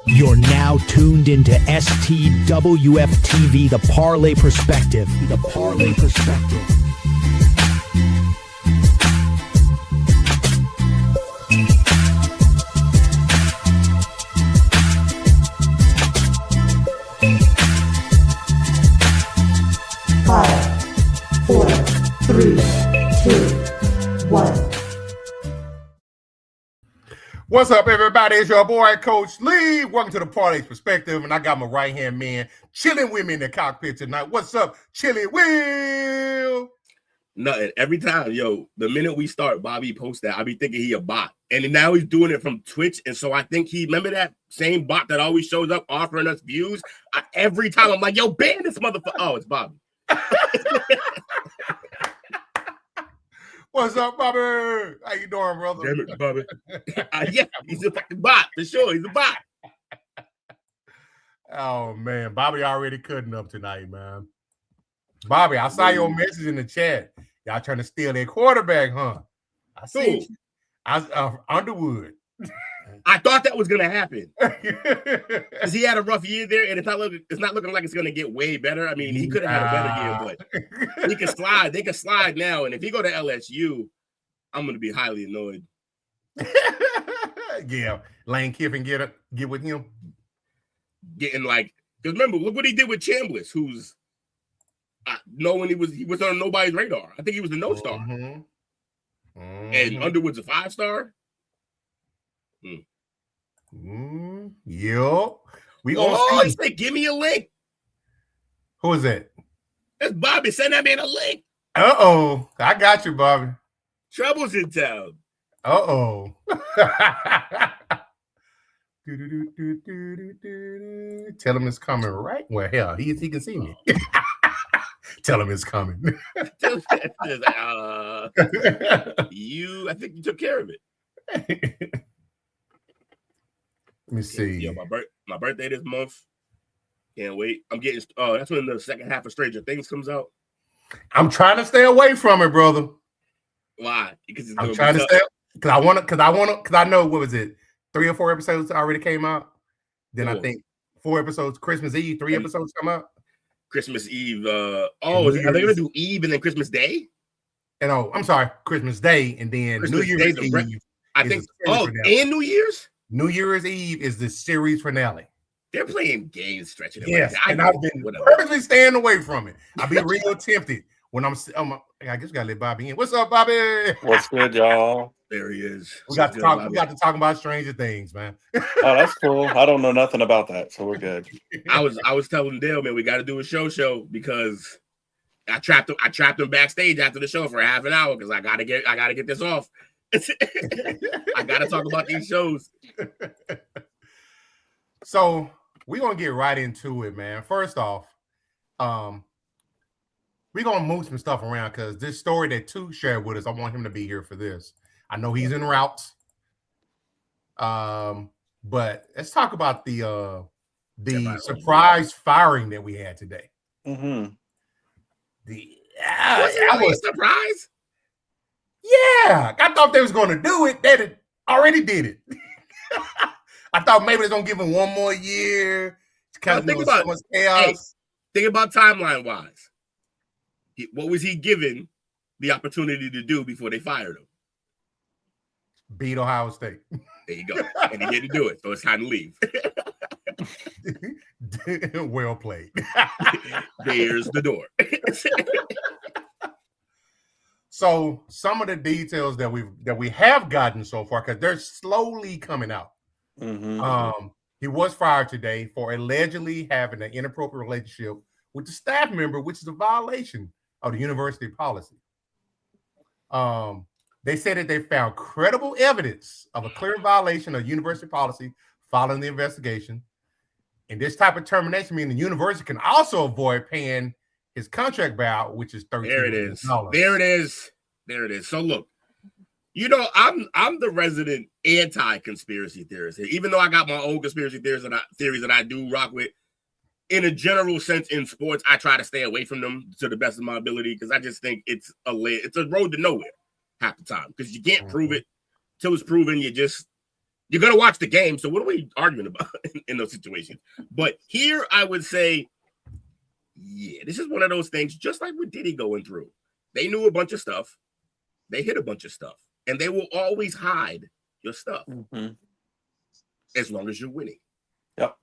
You're now tuned into STWF TV, the Parlay Perspective. The Parlay Perspective. Five, four, three, two, one. What's up, everybody? It's your boy, Coach Lee. Welcome to the Parlay Perspective, and I got my right-hand man chilling with me in the cockpit tonight. What's up, Chili Will? Nothing. Every time, the minute we start, Bobby posts that, I be thinking he a bot. And now he's doing it from Twitch, and so I think remember that same bot that always shows up offering us views? Every time I'm like, ban this motherfucker. Oh, it's Bobby. What's up, Bobby? How you doing, brother? Damn it, Bobby. Yeah, he's a fucking bot, for sure. He's a bot. Oh, man. Bobby already cutting up tonight, man. Bobby, I saw your message in the chat. Y'all trying to steal their quarterback, huh? I see. Underwood. I thought that was gonna happen because he had a rough year there, and it's not looking like it's gonna get way better. I mean, he could have had a better year, but he can slide. They can slide now, and if he go to LSU, I'm gonna be highly annoyed. Yeah, Lane Kiffin get with him, getting because remember, look what he did with Chambliss, who's knowing he was on nobody's radar. I think he was a no-star, and Underwood's a 5-star. Yup. We gonna see. He said, give me a link. Who is that? That's Bobby. Send that man a link. Uh-oh. I got you, Bobby. Trouble's in town. Uh-oh. Tell him it's coming, right? Well, hell, he can see me. Tell him it's coming. I think you took care of it. Let me see. Yeah, my birthday this month. Can't wait. I'm getting. That's when the second half of Stranger Things comes out. I'm trying to stay away from it, brother. Why? Because I'm trying to stay. Because I know what was it? 3 or 4 episodes already came out. Then I think 4 episodes. Christmas Eve, 3 episodes come out. Christmas Eve. Are they gonna do Eve and then Christmas Day? And I'm sorry, Christmas Day and then New Year's Eve. I think. And New Year's. New Year's Eve is the series finale. They're playing games, stretching it. Yes, and I've been purposely staying away from it. I'll be real tempted when I guess we gotta let Bobby in. What's up, Bobby? What's good, y'all? There he is. We got to talk about Stranger Things, man. Oh, that's cool. I don't know nothing about that, so we're good. I was telling Dale, man, we got to do a show because I trapped him backstage after the show for half an hour because I gotta get this off. I gotta talk about these shows. So we're gonna get right into it, man. First off, we're gonna move some stuff around because this story that Toot shared with us, I want him to be here for this. I know he's en route. But let's talk about the surprise firing that we had today. Was it a surprise? Yeah, I thought they was going to do it. They already did it. I thought maybe they're going to give him one more year. Think about so much chaos. Hey, think about timeline-wise. What was he given the opportunity to do before they fired him? Beat Ohio State. There you go. And he didn't do it, so it's time to leave. Well played. There's the door. So some of the details that we have gotten so far, because they're slowly coming out. He was fired today for allegedly having an inappropriate relationship with the staff member, which is a violation of the university policy. They said that they found credible evidence of a clear violation of university policy following the investigation. And this type of termination means the university can also avoid paying his contract buyout, which is $13 million. There it is. So look, I'm the resident anti-conspiracy theorist here. Even though I got my own conspiracy theories that I do rock with, in a general sense in sports, I try to stay away from them to the best of my ability because I just think it's a road to nowhere half the time because you can't prove it till it's proven. You're going to watch the game. So what are we arguing about in those situations? But here I would say, yeah, this is one of those things, just like with Diddy going through. They knew a bunch of stuff. They hit a bunch of stuff. And they will always hide your stuff as long as you're winning. Yep.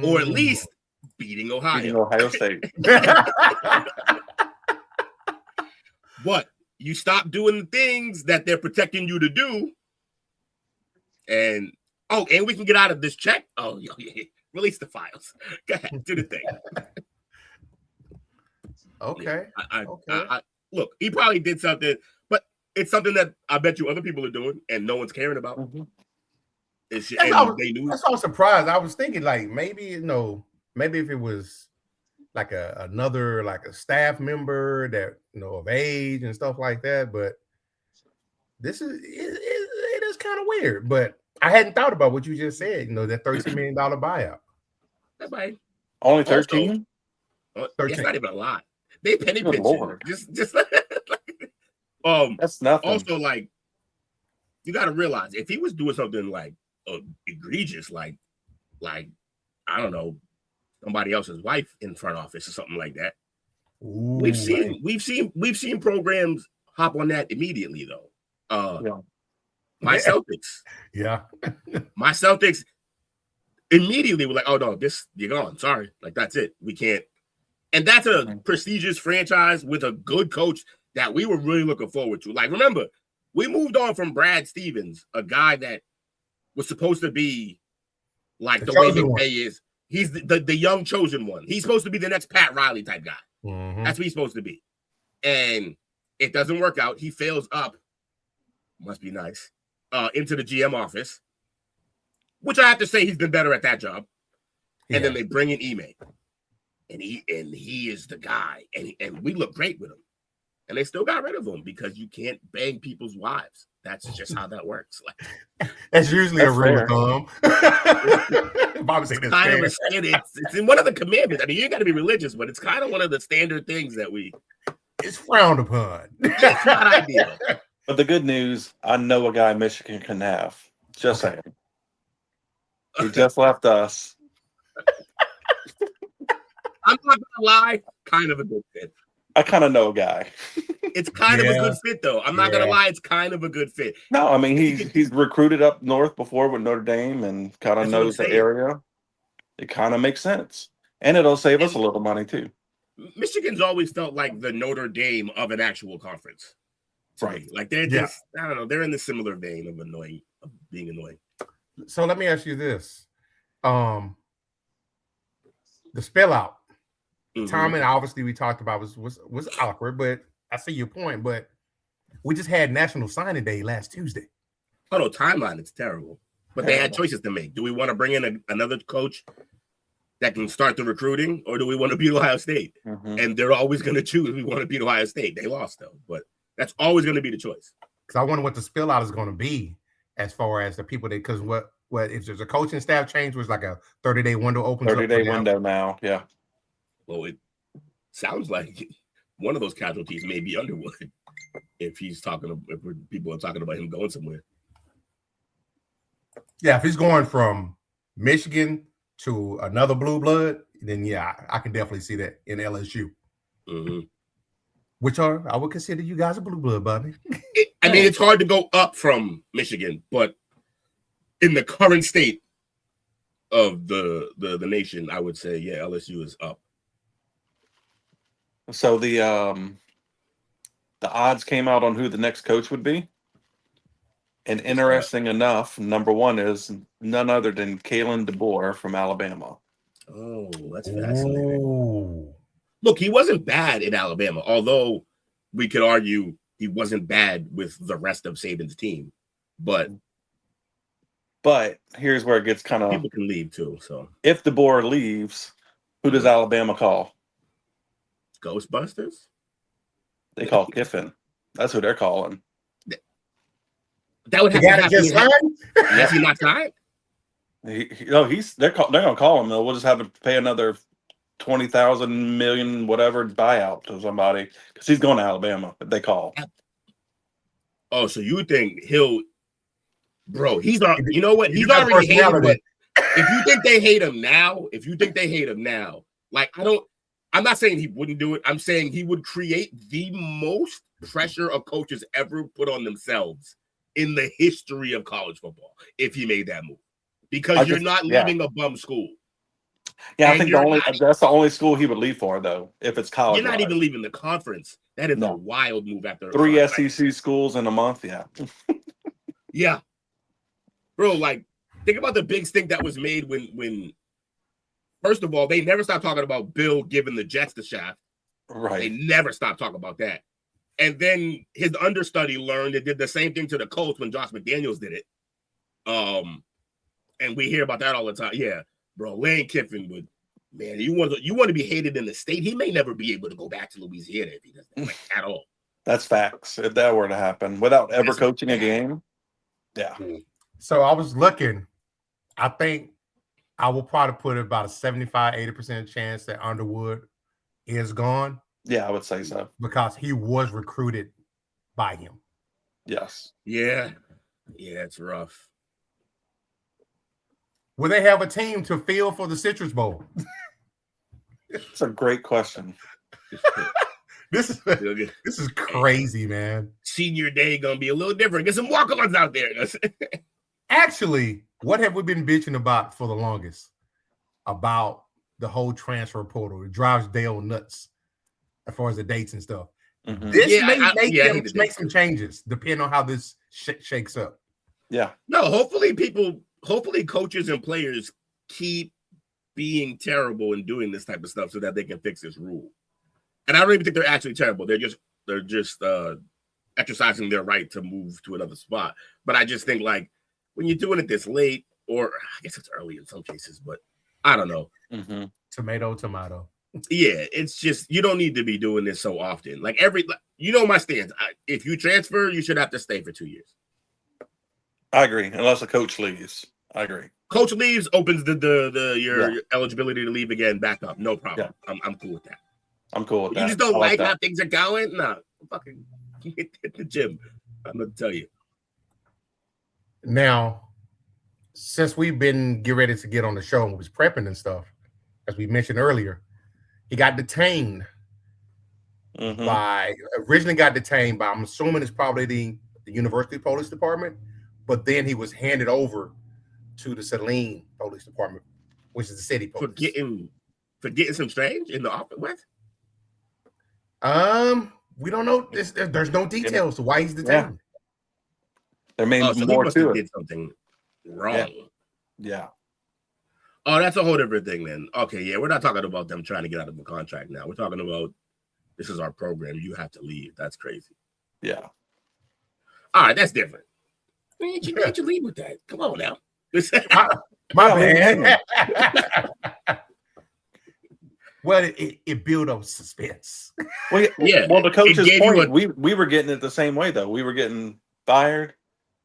Or at least beating Ohio. Beating Ohio State. But you stop doing the things that they're protecting you to do. And we can get out of this check. Oh, yeah. Release the files. Go ahead, do the thing. Okay. I look, he probably did something, but it's something that I bet you other people are doing, and no one's caring about. That's why I was surprised. I was thinking, like, maybe if it was like another staff member that of age and stuff like that, but this is it is kind of weird. But I hadn't thought about what you just said. That $13 million buyout. Only 13? It's not even a lot. They penny pinch. Just that's nothing. Also, like, you got to realize if he was doing something like egregious, like I don't know, somebody else's wife in front office or something like that. Ooh, we've seen programs hop on that immediately though. My Celtics. Yeah. My Celtics immediately were like, oh no, you're gone. Sorry. Like, that's it. We can't. And that's a prestigious franchise with a good coach that we were really looking forward to. Like, remember, we moved on from Brad Stevens, a guy that was supposed to be like the way McVay is. He's the young chosen one. He's supposed to be the next Pat Riley type guy. That's what he's supposed to be. And it doesn't work out. He fails up. Must be nice. Into the GM office, which I have to say he's been better at that job. And then they bring in Ime. And he is the guy. And we look great with him. And they still got rid of him because you can't bang people's wives. That's just how that works. Like, that's usually a rule of thumb. It's in one of the commandments. I mean, you got to be religious, but it's kind of one of the standard things that it's frowned upon. It's not ideal. But the good news, I know a guy Michigan can have. Just saying. He just left us. I'm not gonna lie, kind of a good fit. I kind of know a guy. It's kind of a good fit, though. I'm not gonna lie, it's kind of a good fit. No, I mean he's recruited up north before with Notre Dame and kind of knows the area. It kind of makes sense, and it'll save us a little money too. Michigan's always felt like the Notre Dame of an actual conference, right? Like they're just I don't know, they're in the similar vein of being annoying. So let me ask you this: the spell out. Timing, obviously, we talked about was awkward, but I see your point. But we just had National Signing Day last Tuesday. Oh no, timeline, it's terrible. But they had choices to make. Do we want to bring in another coach that can start the recruiting, or do we want to beat Ohio State? And they're always going to choose. We want to beat Ohio State. They lost though, but that's always going to be the choice. Because I wonder what the spill out is going to be as far as the people that because what if there's a coaching staff change was like a 30-day window opens 30-day window now, yeah. Well, it sounds like one of those casualties may be Underwood if people are talking about him going somewhere. Yeah, if he's going from Michigan to another blue blood, then yeah, I can definitely see that in LSU. Which I would consider you guys a blue blood, Bobby. I mean, it's hard to go up from Michigan, but in the current state of the nation, I would say, yeah, LSU is up. So the odds came out on who the next coach would be. And interesting enough, number one is none other than Kalen DeBoer from Alabama. Oh, that's fascinating. Look, he wasn't bad in Alabama, although we could argue he wasn't bad with the rest of Saban's team. But here's where it gets kind of people can leave too. So if DeBoer leaves, who does Alabama call? Ghostbusters? They call Kiffin. That's who they're calling. That would have to happen. Has he not signed? They're gonna call him. We'll just have to pay another $20,000 million whatever buyout to somebody because he's going to Alabama. If they call. Oh, so you think he'll Bro, he's not. You know what? He's got already hated. personality. But if you think they hate him now, like I'm not saying he wouldn't do it. I'm saying he would create the most pressure a coaches ever put on themselves in the history of college football if he made that move, because you're not leaving a bum school. Yeah, I think that's the only school he would leave for, though, if it's college. You're not even leaving the conference. That is a wild move after 3 SEC schools in a month. Yeah. Yeah. Bro, like, think about the big stink that was made when first of all, they never stopped talking about Bill giving the Jets the shaft. Right. They never stopped talking about that. And then his understudy learned and did the same thing to the Colts when Josh McDaniels did it. And we hear about that all the time. Yeah, bro, Lane Kiffin would, man, you want to be hated in the state. He may never be able to go back to Louisiana if he does that, like, at all. That's facts. If that were to happen without ever coaching a game. Yeah. So I was looking. I think I will probably put about a 75-80% chance that Underwood is gone. Yeah, I would say so. Because he was recruited by him. Yes. Yeah. Yeah, it's rough. Will they have a team to fill for the Citrus Bowl? It's a great question. This is crazy, man. Senior day gonna be a little different. Get some walk-ons out there. Actually, what have we been bitching about for the longest? About the whole transfer portal. It drives Dale nuts as far as the dates and stuff. Mm-hmm. This may make some changes depending on how this shakes up. Yeah. No, hopefully coaches and players keep being terrible and doing this type of stuff so that they can fix this rule. And I don't even think they're actually terrible. They're just exercising their right to move to another spot. But I just think, like, when you're doing it this late, or I guess it's early in some cases, but I don't know. Mm-hmm. Tomato. Yeah, it's just, you don't need to be doing this so often. Like, my stance. If you transfer, you should have to stay for 2 years. I agree, unless a coach leaves. I agree. Coach leaves, opens your eligibility to leave again back up. No problem. Yeah. I'm cool with that. I'm cool with that. You just don't like how things are going? No, fucking hit the gym. I'm gonna tell you. Now, since we've been getting ready to get on the show and was prepping and stuff, as we mentioned earlier, he got detained originally got detained by, I'm assuming it's probably the University Police Department, but then he was handed over to the Saline Police Department, which is the city police. For getting some strange in the office? What? We don't know. There's no details to why he's detained. There may be more to it. Did something wrong. Yeah. Oh, that's a whole different thing then. Okay, yeah, we're not talking about them trying to get out of the contract now. We're talking about, this is our program. You have to leave. That's crazy. Yeah. All right, that's different. Man, you leave with that. Come on now. My bad. Well, it built up suspense. Well, the coach's point, we were getting it the same way, though. We were getting fired,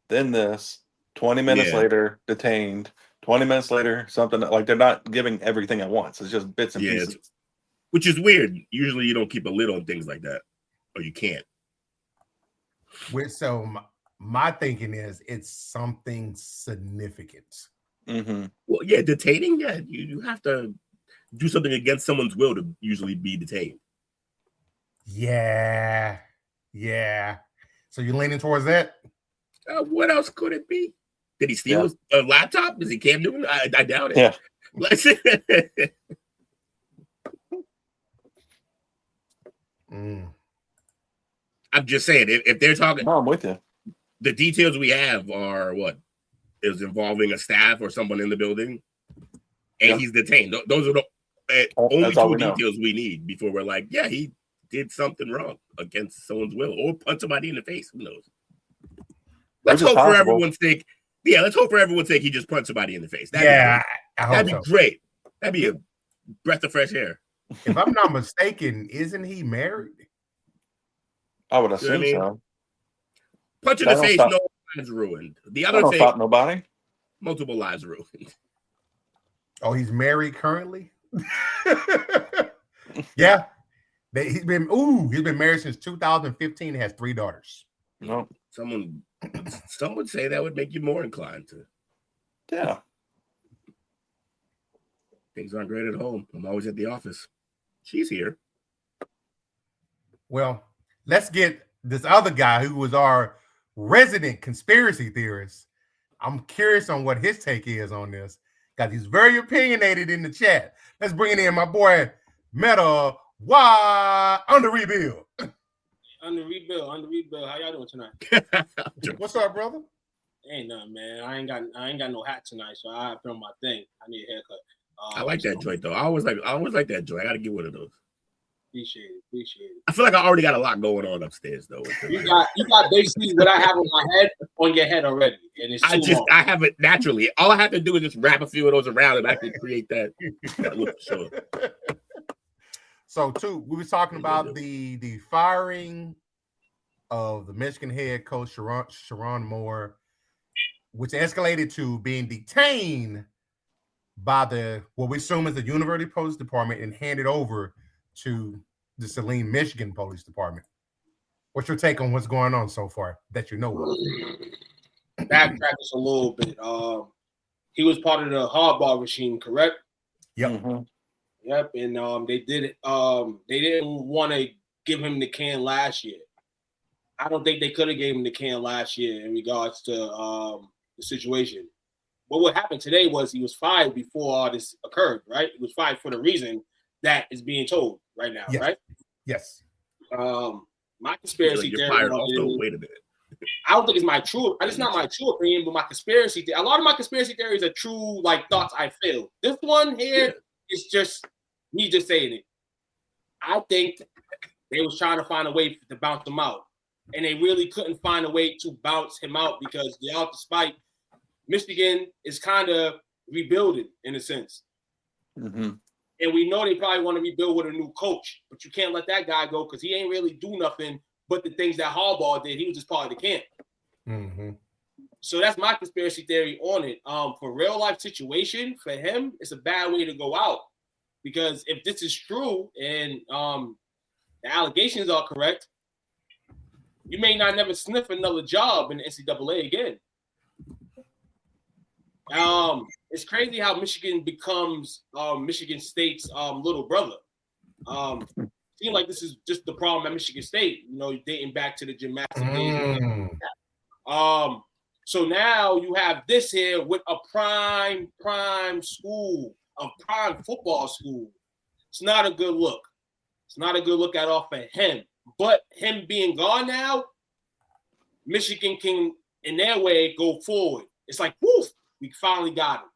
then this, 20 minutes later, detained, 20 minutes later, something like they're not giving everything at once. It's just bits and pieces. Which is weird. Usually you don't keep a lid on things like that, or you can't. So my thinking is it's something significant. Mm-hmm. Well, yeah, detaining, you have to do something against someone's will to usually be detained. Yeah. So you're leaning towards that? What else could it be? Did he steal a laptop? Is he Cam Newton? I doubt it. Yeah. I'm just saying, if they're talking, I'm with you. The details we have are what is involving a staff or someone in the building, and he's detained. Those are the only two details we need before we're like, yeah, he did something wrong against someone's will, or punch somebody in the face. Who knows? Let's hope for everyone's sake. Yeah, let's hope for everyone's sake he just punched somebody in the face. That'd be great. That'd be a breath of fresh air. If I'm not mistaken, isn't he married? I would assume so. Punch in the face, no lives ruined. The other thing, stop nobody. Multiple lives ruined. Oh, he's married currently? Yeah. He's been married since 2015 and has 3 daughters. No. Someone Some would say that would make you more inclined to. Yeah. Things aren't great at home. I'm always at the office. She's here. Well, let's get this other guy who was our resident conspiracy theorist. I'm curious on what his take is on this, because he's very opinionated in the chat. Let's bring in my boy Meta. Why under rebuild? Under rebuild. How y'all doing tonight? What's up, brother? Ain't nothing, man. I ain't got no hat tonight, so I have to film my thing. I need a haircut. I like that joint though. I always like that joint. I gotta get one of those. Appreciate it. I feel like I already got a lot going on upstairs though. You got basically what I have on my head on your head already, and it's I have it naturally. All I have to do is just wrap a few of those around, and I can create that look. Sure. So, too, we were talking about the firing of the Michigan head coach Sharon Moore, which escalated to being detained by what we assume is the University Police Department and handed over to the Saline, Michigan Police Department. What's your take on what's going on so far that you know of? Backtrack us a little bit. He was part of the hardball regime, correct? Yep. Mm-hmm. Yep. And they didn't want to give him the can last year. I don't think they could have gave him the can last year in regards to the situation. But what happened today was he was fired before all this occurred, right? He was fired for the reason that is being told right now, yes. right? Yes. My conspiracy theory. Fired also, wait a minute. I don't think it's my true. It's not my true opinion, but my conspiracy. A lot of my conspiracy theories are true, like thoughts I feel. This one here is just me just saying it. I think they was trying to find a way to bounce him out, and they really couldn't find a way to bounce him out because despite Michigan is kind of rebuilding in a sense. Mm-hmm. And we know they probably want to rebuild with a new coach, but you can't let that guy go because he ain't really do nothing but the things that Harbaugh did. He was just part of the camp. Mm-hmm. So that's my conspiracy theory on it. For real life situation, for him, it's a bad way to go out. Because if this is true and the allegations are correct, you may not never sniff another job in the NCAA again. It's crazy how Michigan becomes Michigan State's little brother. Seems like this is just the problem at Michigan State, dating back to the gymnastics days. So now you have this here with a prime school, a prime football school. It's not a good look. It's not a good look at all for him. But him being gone now, Michigan can, in their way, go forward. It's like, woof, we finally got him.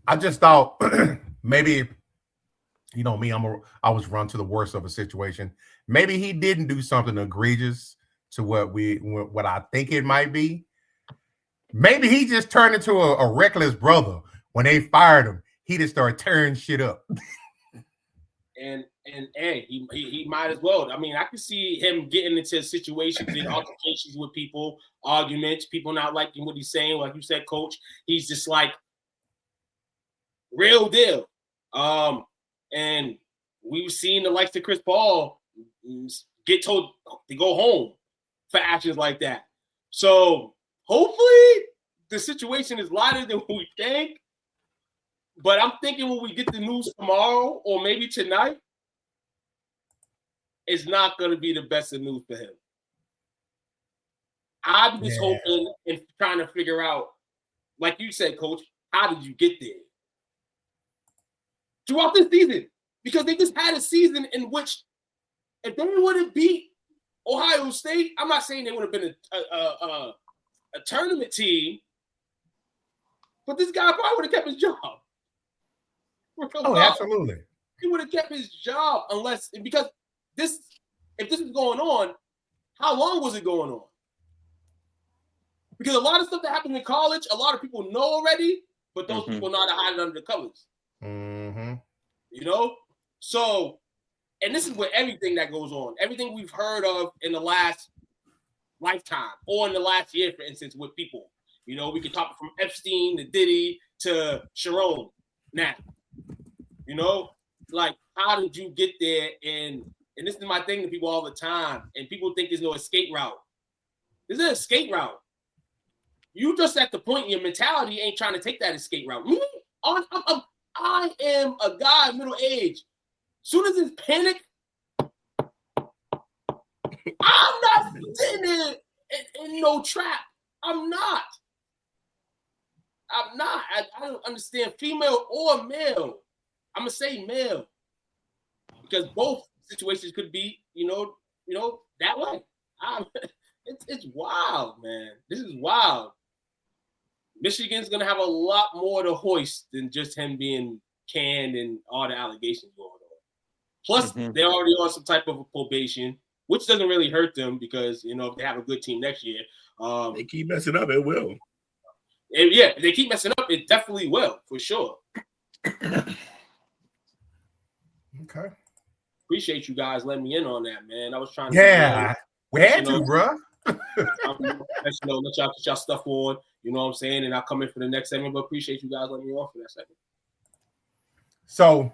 I just thought maybe, me, I always run to the worst of a situation. Maybe he didn't do something egregious to what I think it might be. Maybe he just turned into a reckless brother. When they fired him, he just started tearing shit up. And hey, he might as well. I mean, I can see him getting into situations and altercations with people, arguments, people not liking what he's saying. Like you said, Coach, he's just like real deal. And we've seen the likes of Chris Paul get told to go home for actions like that. So hopefully the situation is lighter than we think. But I'm thinking when we get the news tomorrow or maybe tonight, it's not going to be the best of news for him. I'm just hoping and trying to figure out, like you said, Coach, how did you get there? Throughout this season. Because they just had a season in which if they would have beat Ohio State, I'm not saying they would have been a tournament team, but this guy probably would have kept his job. Oh, absolutely. He would have kept his job because if this was going on, how long was it going on? Because a lot of stuff that happened in college, a lot of people know already, but those people know how to hide it under the covers. Mm-hmm. So, and this is with everything that goes on, everything we've heard of in the last lifetime or in the last year, for instance, with people. We could talk from Epstein to Diddy to Sharon now. Like, how did you get there? And and this is my thing to people all the time, and people think there's no escape route. There's an escape route. You just at the point in your mentality ain't trying to take that escape route. Me, I am a guy middle age. Soon as it's panic, I'm not sitting there in no trap. I'm not. I don't understand female or male. I'm gonna say male because both situations could be, that way. It's wild, man. This is wild. Michigan's gonna have a lot more to hoist than just him being canned and all the allegations going on. Plus, they're already on some type of a probation, which doesn't really hurt them because if they have a good team next year, they keep messing up, it will. And yeah, if they keep messing up, it definitely will for sure. Okay. Appreciate you guys letting me in on that, man. I was trying to. Yeah, we had to, bro. Let y'all get y'all stuff on. You know what I'm saying? And I'll come in for the next segment, but appreciate you guys letting me on for that segment. So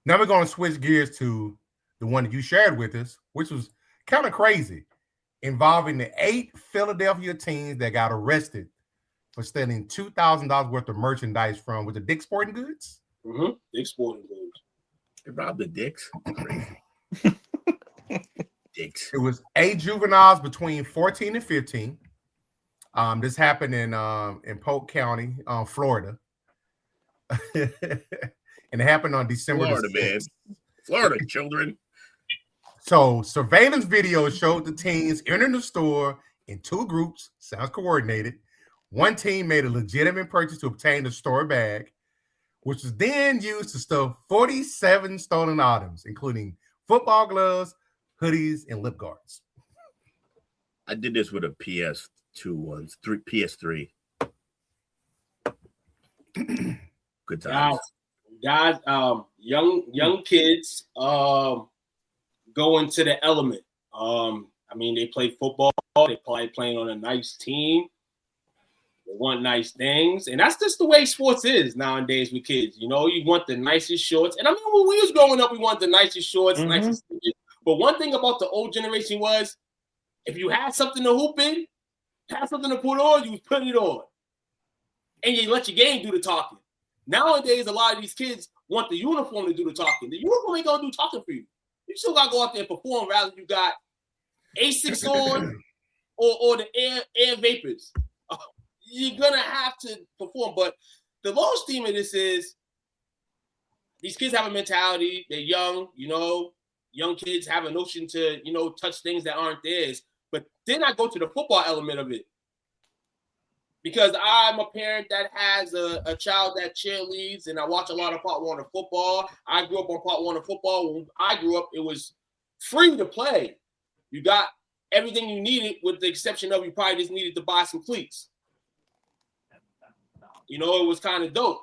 now we're going to switch gears to the one that you shared with us, which was kind of crazy, involving the 8 Philadelphia teams that got arrested for stealing $2,000 worth of merchandise from, was it Dick's Sporting Goods? Mm-hmm. Dick's Sporting Goods. They robbed the Dicks. Dicks. It was 8 juveniles between 14 and 15. This happened in Polk County, Florida. And it happened on December Florida, the 6th. man. Florida children. So surveillance video showed the teens entering the store in 2 groups. Sounds coordinated. One team made a legitimate purchase to obtain the store bag, which was then used to stuff 47 stolen items, including football gloves, hoodies, and lip guards. I did this with a PS2 once, PS3. Good times. Guys, young kids go into the element. They play football. They probably playing on a nice team. They want nice things, and that's just the way sports is nowadays with kids. You want the nicest shorts, and I mean when we was growing up, we wanted the nicest shorts, nicest things. But one thing about the old generation was, if you had something to hoop in, had something to put on, you was putting it on, and you let your game do the talking. Nowadays, a lot of these kids want the uniform to do the talking. The uniform ain't gonna do talking for you. You still gotta go out there and perform. Rather, you got Asics on or the Air Vapors. You're gonna have to perform. But the lowest theme of this is these kids have a mentality. They're young, young kids have a notion to, touch things that aren't theirs. But then I go to the football element of it. Because I'm a parent that has a child that cheerleads, and I watch a lot of Part 1 of football. I grew up on Part 1 of football. When I grew up, it was free to play. You got everything you needed, with the exception of you probably just needed to buy some cleats. It was kind of dope.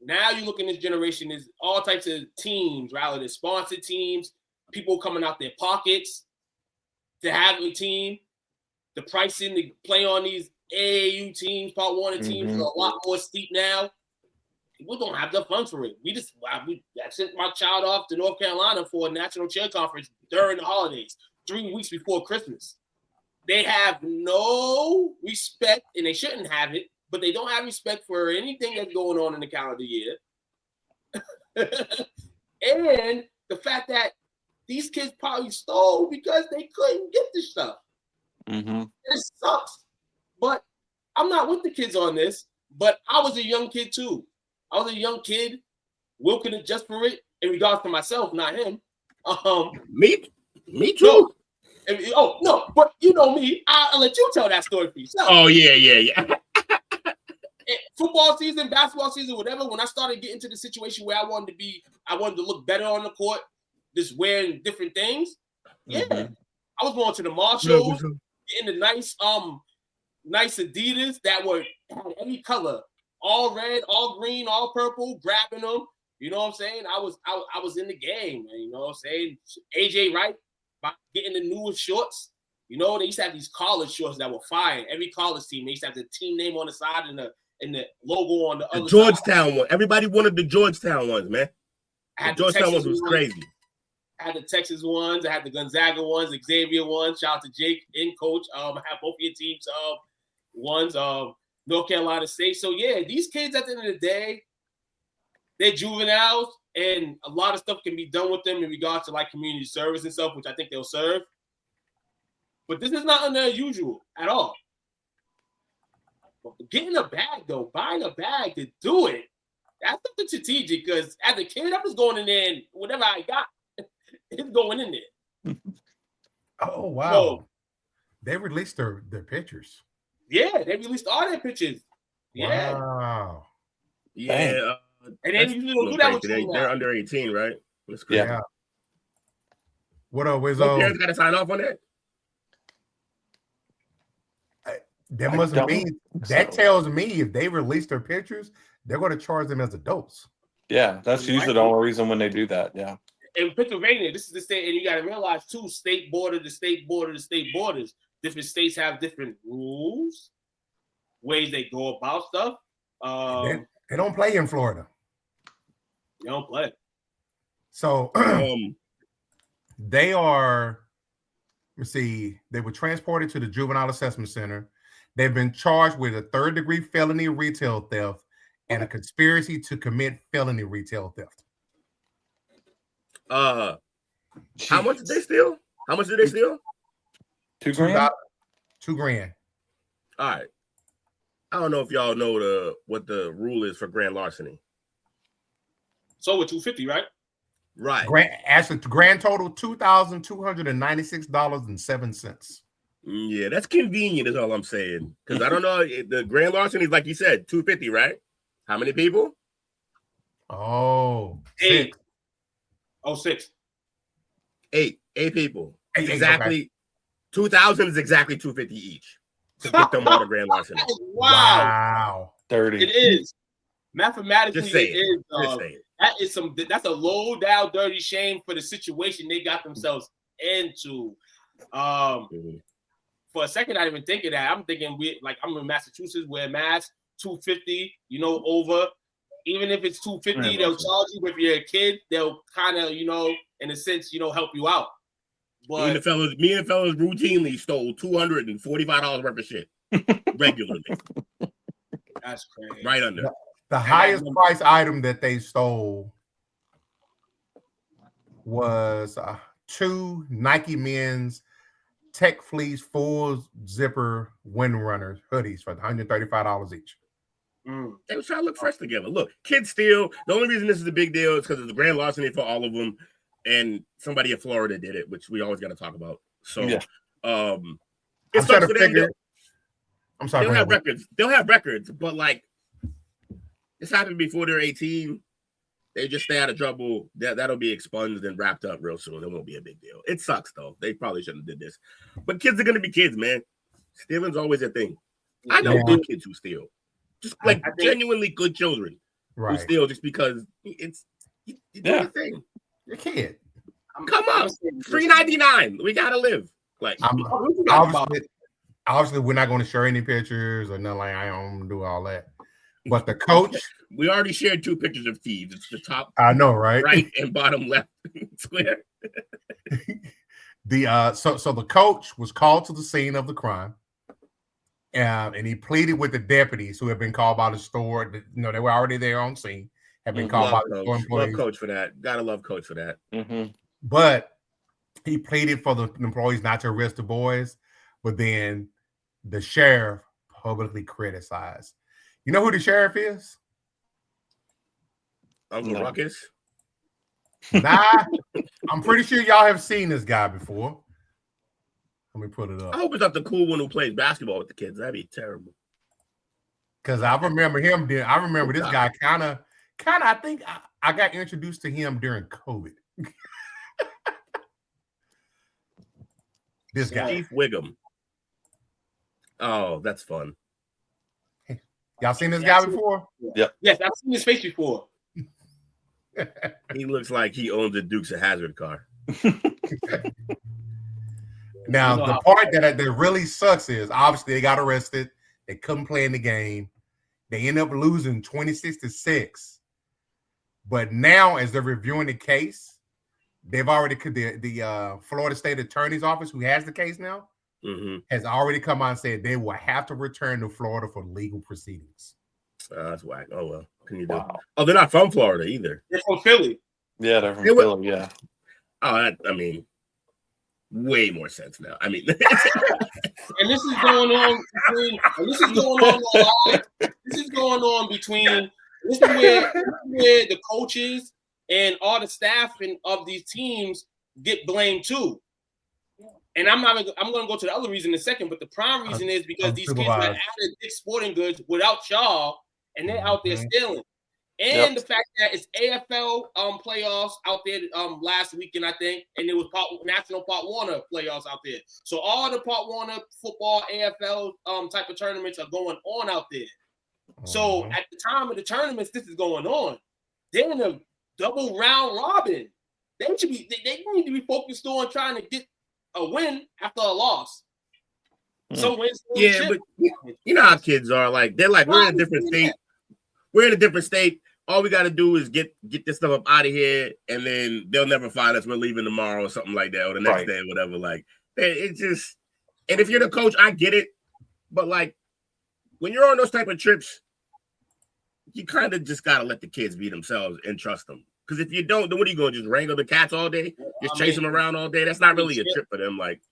Now you look in this generation, there's all types of teams, rather than sponsored teams, people coming out their pockets to have a team. The pricing to play on these AAU teams, Part 1 teams is a lot more steep now. People don't have the funds for it. I sent my child off to North Carolina for a national cheer conference during the holidays, 3 weeks before Christmas. They have no respect, and they shouldn't have it, but they don't have respect for anything that's going on in the calendar year. And the fact that these kids probably stole because they couldn't get the stuff. It sucks. But I'm not with the kids on this, but I was a young kid too. I was a young kid wilking it just for it in regards to myself, not him. Me too. No, but you know me. I'll let you tell that story for yourself. Oh, yeah. Football season, basketball season, whatever, when I started getting to the situation where I wanted to look better on the court, just wearing different things. Yeah. I was going to the Marshalls, getting the nice Adidas that had any color, all red, all green, all purple, grabbing them. You know what I'm saying? I was in the game, man. You know what I'm saying? AJ Wright, by getting the newest shorts. They used to have these college shorts that were fire. Every college team, they used to have the team name on the side and the logo on the other Georgetown side. One. Everybody wanted the Georgetown ones, man. The Georgetown ones was crazy. I had the Texas ones, I had the Gonzaga ones, Xavier ones. Shout out to Jake and Coach. I have both of your teams ones. North Carolina State. So yeah, these kids at the end of the day, they're juveniles, and a lot of stuff can be done with them in regards to like community service and stuff, which I think they'll serve. But this is not unusual at all. But getting a bag though, buying a bag to do it, that's something strategic. Because as a kid, I'm just going in there and whatever I got, it's going in there. Oh wow! So, they released their pictures. Yeah, they released all their pictures. Yeah. Wow. Yeah. And then you do that with they're under 18, right? That's crazy. Yeah. What up, Parents Wizzo? got to sign off on that. That must mean that tells me if they release their pictures, they're going to charge them as adults. Yeah, that's usually the only reason when they do that. Yeah. In Pennsylvania, this is the state, and you got to realize too, state border to state border to state borders. Different states have different rules, ways they go about stuff. They don't play in Florida. They don't play. So they are. Let's see. They were transported to the Juvenile Assessment Center. They've been charged with a third-degree felony retail theft and a conspiracy to commit felony retail theft. How much did they steal? How much did they steal? $2 grand. $2 grand. All right. I don't know if y'all know what the rule is for grand larceny. So with $250, right? Right. Grand total $2,296.07. Yeah, that's convenient, is all I'm saying. Because I don't know, the grand larceny is like you said, $250, right? How many people? Oh, 8. Oh, 6. 8 people. Eight, exactly. Okay. 2,000 is exactly $250 each to get them all the grand larceny. Wow. 30. It is. Mathematically, Just saying. it is. Just saying. That's a low down dirty shame for the situation they got themselves into. For a second, I didn't even think of that. I'm thinking I'm in Massachusetts where mass $250, over. Even if it's $250, they'll charge you. If you're a kid, they'll kind of, in a sense, help you out. But me and the fellas routinely stole $245 worth of shit regularly. That's crazy. Right under. The highest price item that they stole was 2 Nike men's Tech Fleece full zipper windrunners hoodies for $135 each. They was trying to look fresh together. Look, kids steal. The only reason this is a big deal is because it's a grand larceny for all of them, and somebody in Florida did it, which we always got to talk about. So, I'm it's trying up to to them. figure. I'm sorry. They'll have records. They'll have records, but like this happened before they're 18. They just stay out of trouble. That'll be expunged and wrapped up real soon. It won't be a big deal. It sucks though. They probably shouldn't have did this. But kids are gonna be kids, man. Stealing's always a thing. I know good kids who steal. Just like genuinely good children who steal just because you do your thing. You're a kid. Come on. $3.99. We gotta live. Like obviously we're not going to share any pictures or nothing. I don't do all that. But the coach, we already shared 2 pictures of thieves. It's the top. I know, right? Right and bottom left square. So the coach was called to the scene of the crime, and he pleaded with the deputies who had been called by the store. They were already there on scene. Had been called by the store employees. Love coach for that. Gotta love coach for that. Mm-hmm. But he pleaded for the employees not to arrest the boys. But then the sheriff publicly criticized. You know who the sheriff is? Uncle Ruckus? Nah, I'm pretty sure y'all have seen this guy before. Let me put it up. I hope it's not the cool one who plays basketball with the kids. That'd be terrible. Because I remember him. I remember this guy kind of. I think I got introduced to him during COVID. This guy, Chief Wiggum. Oh, that's fun. Y'all seen this guy before? Yeah. Yes, I've seen his face before. He looks like he owns a Dukes of Hazzard car. Now, the part that really sucks is obviously they got arrested. They couldn't play in the game. They end up losing 26-6. But now, as they're reviewing the case, they've already the Florida State Attorney's Office, who has the case now, has already come out and said they will have to return to Florida for legal proceedings. That's whack. Oh well, what can you do? Oh, they're not from Florida either. They're from Philly. Yeah, they're from Philly. Yeah. Oh, I mean, way more sense now. I mean, and this is going on between. This is going on a lot. This is going on between. This is where the coaches and all the staffing of these teams get blamed too. And I'm going to go to the other reason in a second, but the prime reason is because these kids got added Dick's Sporting Goods without Shaw, and they're out there stealing. And the fact that it's AFL playoffs out there last weekend, I think, and it was National Pop Warner playoffs out there. So all the Pop Warner football AFL type of tournaments are going on out there. So at the time of the tournaments, this is going on. They're in a double round robin. They need to be focused on trying to get a win after a loss. Some wins. Yeah, but you know how kids are. Like they're like, we're in a different state. We're in a different state. All we got to do is get this stuff up out of here, and then they'll never find us. We're leaving tomorrow or something like that, or the next day, whatever. Like it's just. And if you're the coach, I get it, but like when you're on those type of trips, you kind of just got to let the kids be themselves and trust them. Because if you don't, then what are you going to just wrangle the cats all day? Just chase them around all day? That's not really a trip for them. Like,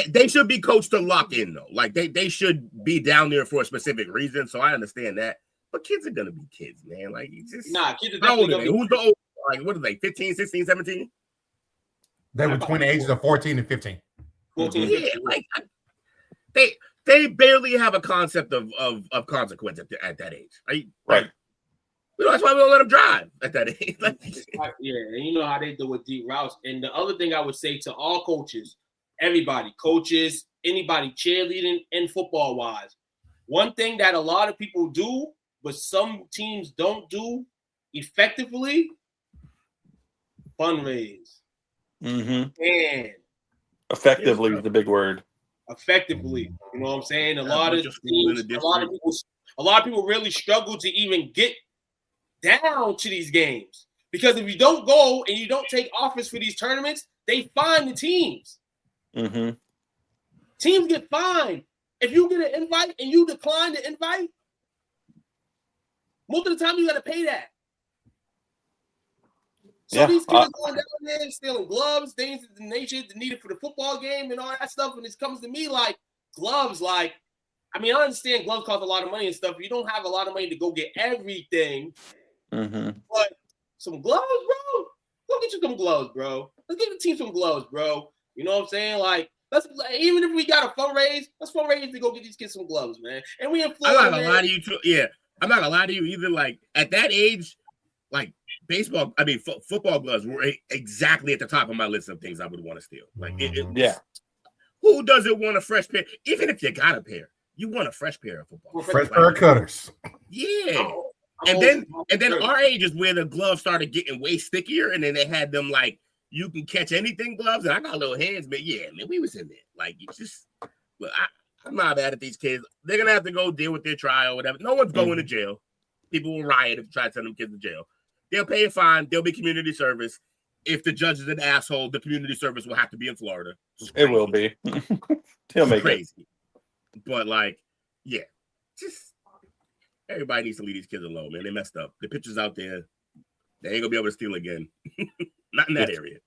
they should be coached to lock in though. Like they should be down there for a specific reason. So I understand that. But kids are going to be kids, man. Like, you just kids are how old are definitely they? Who's the old? Like, what are they? 15, 16, 17? They were between the ages of 14 and 15. 14, yeah, like they barely have a concept of consequence at that age. Right. That's why we don't let them drive at that age. Yeah, and you know how they do with deep routes. And the other thing I would say to all coaches, everybody, coaches, anybody cheerleading and football wise, one thing that a lot of people do, but some teams don't do effectively, fundraise. And effectively is the big word. Effectively, you know what I'm saying? A lot of people really struggle to even get down to these games because if you don't go and you don't take offers for these tournaments, they fine the teams. Teams get fined. If you get an invite and you decline the invite, most of the time you got to pay that. So these kids going down there stealing gloves, things of the nature needed for the football game and all that stuff. And it comes to me like gloves, like, I mean, I understand gloves cost a lot of money and stuff. You don't have a lot of money to go get everything. But some gloves, bro. Go get you some gloves, bro. Let's give the team some gloves, bro. You know what I'm saying? Like, even if we got a fundraise, let's fundraise to go get these kids some gloves, man. And we in Florida. I'm not gonna lie to you too. Yeah, I'm not gonna lie to you either. Like at that age, like football gloves were exactly at the top of my list of things I would want to steal. Like, who doesn't want a fresh pair? Even if you got a pair, you want a fresh pair of football. Fresh pair of cutters. Yeah. And then our age is where the gloves started getting way stickier, and then they had them like you can catch anything gloves, and I got little hands, but yeah, man, we was in there. Like it's just, well, I'm not mad at these kids. They're gonna have to go deal with their trial, or whatever. No one's going to jail. People will riot if you try to send them kids to jail. They'll pay a fine. There'll be community service. If the judge is an asshole, the community service will have to be in Florida. It will be. He'll make crazy. But like, yeah, just. Everybody needs to leave these kids alone, man. They messed up. The pictures out there, they ain't gonna be able to steal again. Not in that area.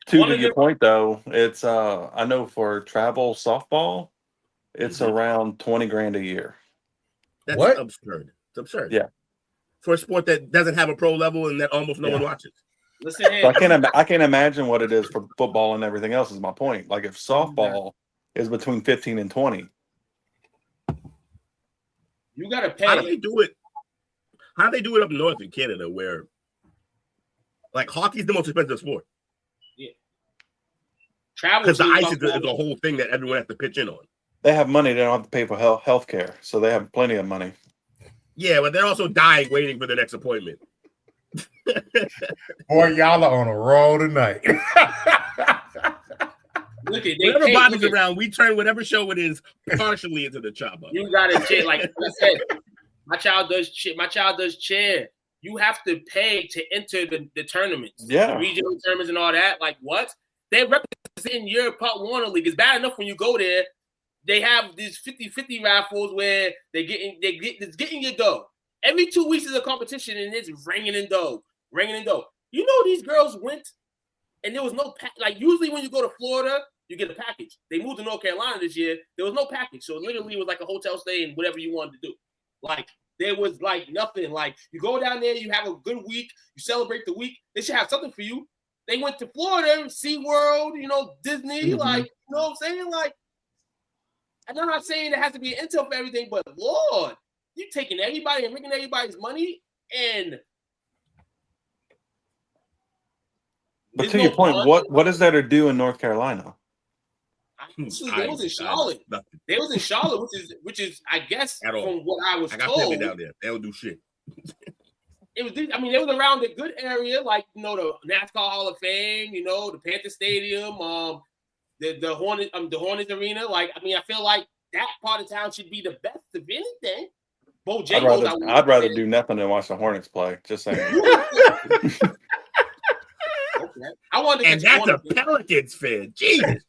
To your point, though, it's I know for travel softball, it's around $20,000 a year. That's what? Absurd. It's absurd. Yeah. For a sport that doesn't have a pro level and that almost no one watches. Listen, so I can't imagine what it is for football and everything else. Is my point. Like if softball is between 15 and 20. You gotta pay. How do they do it? How do they do it up north in Canada, where like hockey's the most expensive sport? Yeah, travel because the ice is a whole thing that everyone has to pitch in on. They have money; they don't have to pay for health care, so they have plenty of money. Yeah, but they're also dying waiting for their next appointment. Boy, y'all are on a roll tonight. Look at whenever Bobby's around, we turn whatever show it is partially into the chop up. You gotta check, like I said. My child does chair. you have to pay to enter the tournaments, Yeah, the regional tournaments and all that. Like what? They're representing your Part Warner League. It's bad enough when you go there. They have these 50-50 raffles where it's getting your dough. Every 2 weeks is a competition and it's ringing in dough. You know these girls went and there was no like usually when you go to Florida, you get a package. They moved to North Carolina this year. There was no package. So literally it was like a hotel stay and whatever you wanted to do. Like there was like nothing. Like you go down there, you have a good week, you celebrate the week. They should have something for you. They went to Florida, SeaWorld, Disney, like, you know what I'm saying? Like, and I'm not saying it has to be an intel for everything, but Lord, you taking everybody and making everybody's money and but to your point, what is there to do in North Carolina? They was in Charlotte. They was in Charlotte, which is I guess from what I was told. I got family down there. They don't do shit. It was. I mean, they was around a good area, like the NASCAR Hall of Fame, the Panther Stadium, the Hornets Arena. Like, I mean, I feel like that part of town should be the best of anything. I'd rather do nothing than watch the Hornets play. Just saying. Okay. I wanted to and that's a Pelicans fan. Jesus.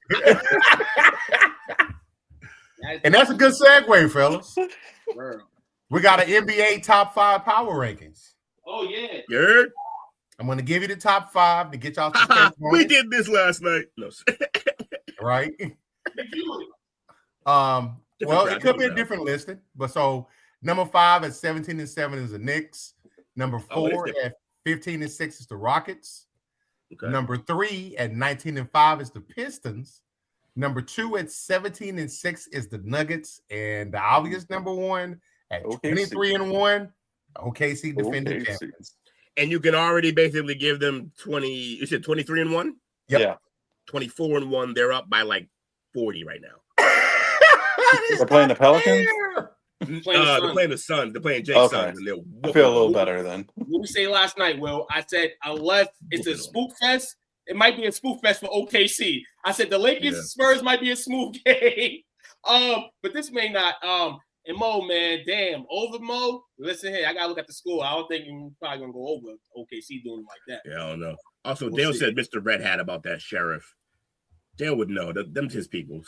And that's a good segue, fellas. We got an NBA top 5 power rankings. Oh yeah. You heard? I'm going to give you the top 5 to get y'all. We did this last night. No. Right. Well, it could be a different listing, but so number 5 at 17-7 is the Knicks. Number 4 at 15-6 is the Rockets. Okay. Number 3 at 19-5 is the Pistons. Number 2 at 17-6 is the Nuggets, and the obvious number 1 at 23-1, OKC defending champions. And you can already basically give them 20. You said 23-1. Yep. Yeah. 24-1. They're up by like 40 right now. They're playing the Pelicans. They're playing the Suns. They're playing Jake's Suns. And I feel a little better then. What we say last night, Will, I said unless it's a spook fest, it might be a spook fest for OKC. I said the Lakers Spurs might be a smooth game. But this may not. And Mo, man, damn, over Mo. Listen here, I gotta look at the score. I don't think you're probably gonna go over OKC doing like that. Yeah, I don't know. Also, Dale said Mr. Red Hat about that sheriff. Dale would know. Them's his peoples.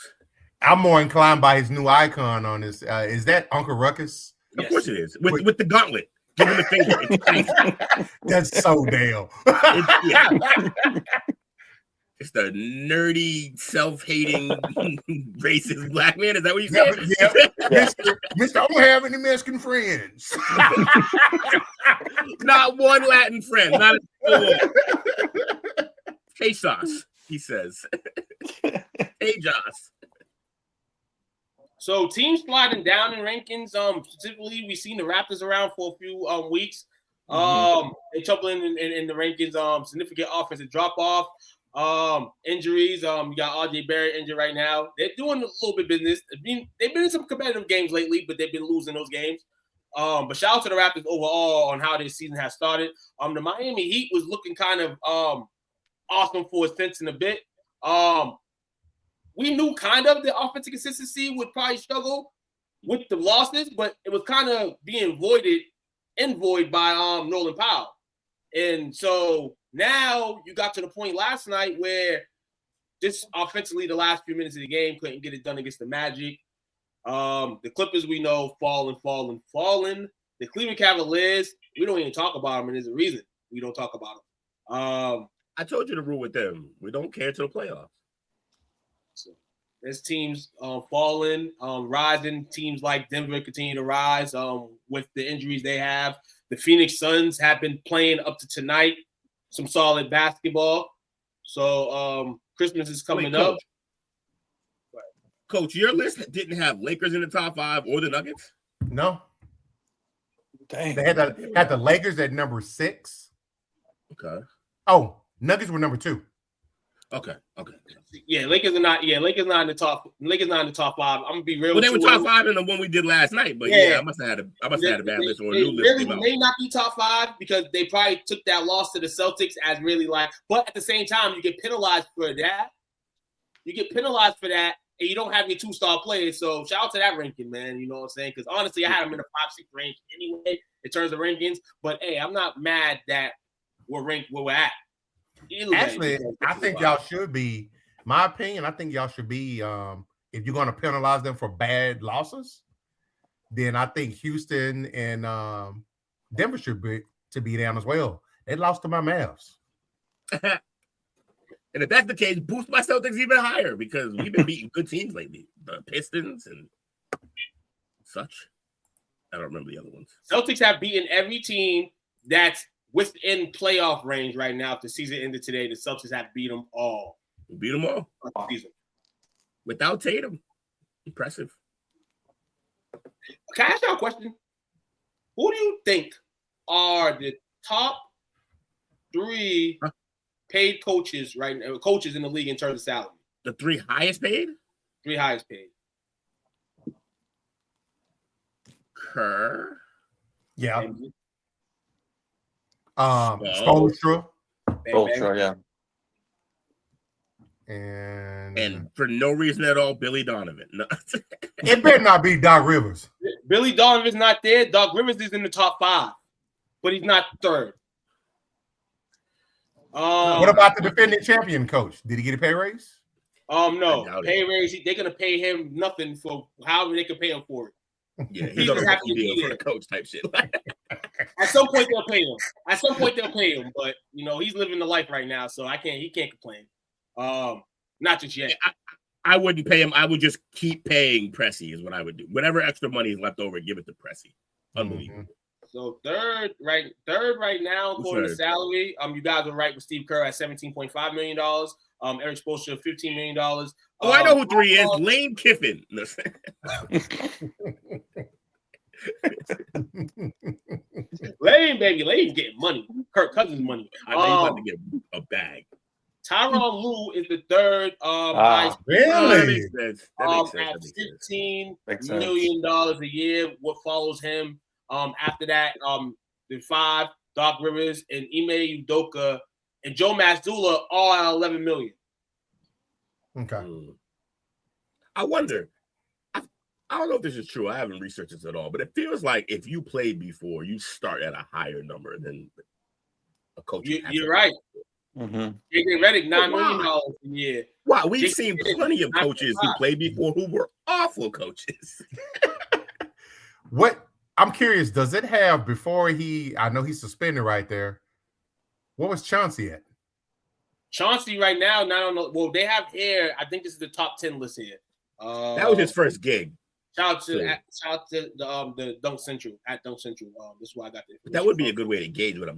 I'm more inclined by his new icon on this. Is that Uncle Ruckus? Of course it is. With the gauntlet. Give him the finger. It's crazy. That's so Dale. It's the nerdy, self-hating, racist black man. Is that what you said? Yeah. Mr. I don't have any Mexican friends. Not one Latin friend. Not a Jesus, he says. Hey, Joss. So teams sliding down in rankings. Specifically, we've seen the Raptors around for a few weeks. They troubling in the rankings. Significant offensive drop off. Injuries. You got RJ Barrett injured right now. They're doing a little bit of business. They've been in some competitive games lately, but they've been losing those games. But shout out to the Raptors overall on how this season has started. The Miami Heat was looking kind of awesome for a sense and a bit. We knew kind of the offensive consistency would probably struggle with the losses, but it was kind of being void by Nolan Powell. And so now you got to the point last night where just offensively the last few minutes of the game couldn't get it done against the Magic. The Clippers we know falling. The Cleveland Cavaliers, we don't even talk about them, and there's a reason we don't talk about them. I told you the rule with them. We don't care till the playoffs. So there's teams falling, rising. Teams like Denver continue to rise with the injuries they have. The Phoenix Suns have been playing up to tonight some solid basketball. So Christmas is coming up. Coach, your list didn't have Lakers in the top 5 or the Nuggets? No. Dang. They had the Lakers at number 6. Okay. Oh, Nuggets were number 2. Okay. Yeah, Lakers are not. Yeah, Lakers not in the top. Lakers not in the top 5. I'm gonna be real. Well, they were top 5 in the one we did last night. But yeah, I must have had a bad list or a new list. They may not be top 5 because they probably took that loss to the Celtics as really like. But at the same time, you get penalized for that. and you don't have your 2-star players. So shout out to that ranking, man. You know what I'm saying? Because honestly, I had him in the 5-6 range anyway in terms of rankings. But hey, I'm not mad that we're ranked where we're at. Actually, I think y'all should be. My opinion, I think y'all should be. If you're going to penalize them for bad losses, then I think Houston and Denver should be down as well. They lost to my Mavs. And if that's the case, boost my Celtics even higher because we've been beating good teams lately. The Pistons and such. I don't remember the other ones. Celtics have beaten every team that's within playoff range right now. If the season ended today, the Celtics have beat them all. We beat them all. Without Tatum. Impressive. Can I ask y'all a question? Who do you think are the top 3 paid coaches right now, coaches in the league in terms of salary? The 3 highest paid? 3 highest paid. Kerr. Yeah. Spoelstra. Yeah. And for no reason at all, Billy Donovan. No. It better not be Doc Rivers. Billy Donovan's not there. Doc Rivers is in the top 5, but he's not 3rd. What about the defending champion coach? Did he get a pay raise? No. Pay raise. They're gonna pay him nothing for however they can pay him for it. Yeah, he's on a rookie deal for the coach type shit. At some point they'll pay him. But you know he's living the life right now, so he can't complain. Not just yet. I wouldn't pay him. I would just keep paying Pressey is what I would do. Whatever extra money is left over, give it to Pressey. Unbelievable. So third right now, according to salary. You guys are right with Steve Kerr at $17.5 million. Eric Spoelstra, $15 million. I know who 3 is. Lane Kiffin. Lane's getting money. Kirk Cousins money. I think he's about to get a bag. Tyronn Lue is the 3rd. Really? At $15 million a year. What follows him? After that, the 5, Doc Rivers and Ime Udoka and Joe Mazzulla all at $11 million. Okay. I wonder. I don't know if this is true. I haven't researched this at all, but it feels like if you played before, you start at a higher number than a coach. You're right. JJ Redick, $9 million a year. Wow, we've seen plenty of coaches who played before who were awful coaches. What? I'm curious, does it have before I know he's suspended right there. What was Chauncey at? Chauncey right now, not on the, well, they have here, I think this is the top 10 list here. That was his first gig. Shout out to the Dunk Central, at Dunk Central. This is why I got this. That would be a good way to gauge what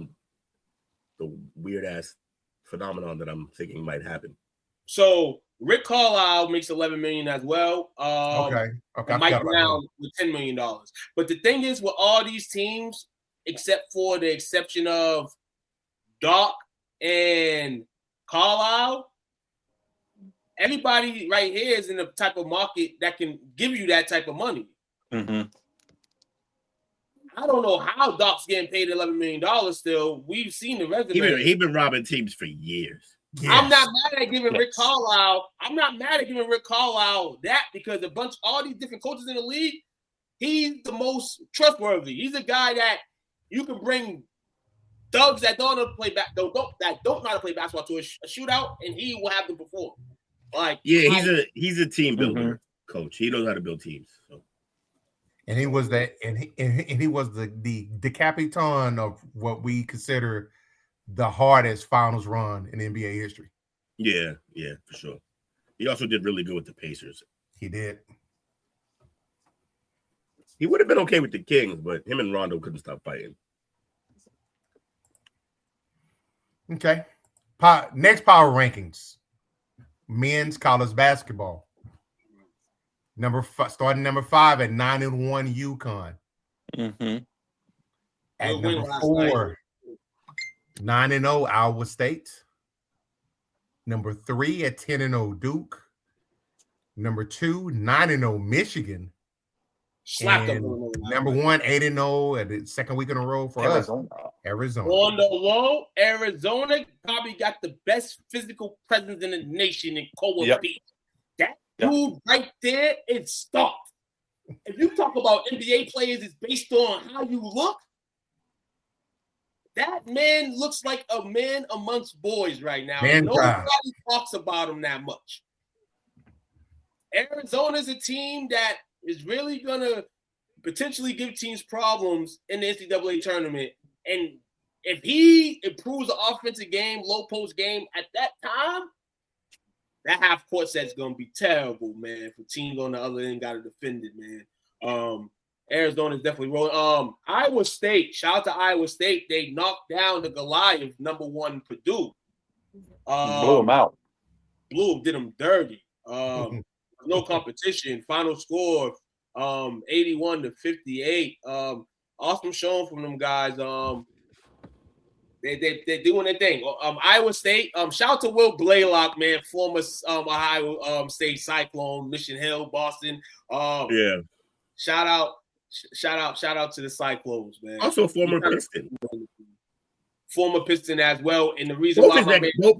the weird ass phenomenon that I'm thinking might happen. So Rick Carlisle makes $11 million as well. Okay. Mike Brown with $10 million. But the thing is, with all these teams, except for the exception of Doc and Carlisle, everybody right here is in the type of market that can give you that type of money. Mm-hmm. I don't know how Doc's getting paid $11 million still. We've seen the resume. He's been robbing teams for years. Yes. I'm not mad at giving Rick Carlisle. That because all these different coaches in the league, he's the most trustworthy. He's a guy that you can bring thugs that don't know how to play don't know how to play basketball to a shootout, and he will have them perform. He's a team builder coach. He knows how to build teams. So. And he was the decapiton of what we consider the hardest finals run in NBA history. Yeah, for sure. He also did really good with the Pacers. He did. He would have been okay with the Kings, but him and Rondo couldn't stop fighting. Okay. Next power rankings. Men's college basketball. Starting number 5 at 9-1 UConn. Mm-hmm. At number 4, 9-0 Iowa State. Number 3 at 10-0 Duke. Number 2, 9-0 Michigan. Slapped and them. Number 1, 8-0 at the second week in a row for Arizona. On the low, Arizona probably got the best physical presence in the nation in Coa Beach. That Dude, right there, it stopped. If you talk about NBA players, it's based on how you look. That man looks like a man amongst boys right now. Nobody talks about him that much. Arizona's a team that is really going to potentially give teams problems in the NCAA tournament. And if he improves the offensive game, low post game at that time, that half court set's going to be terrible, man, for teams on the other end got to defend it, man. Arizona's definitely rolling. Iowa State, shout out to Iowa State. They knocked down the Goliath, number 1 Purdue. Blew them out. Did them dirty. No competition. Final score, 81-58. Awesome showing from them guys. They're doing their thing. Iowa State. Shout out to Will Blaylock, man, former Ohio State Cyclone, Mission Hill, Boston. Yeah. Shout out to the Cyclones, man. Also former Piston. Former Piston as well. And the reason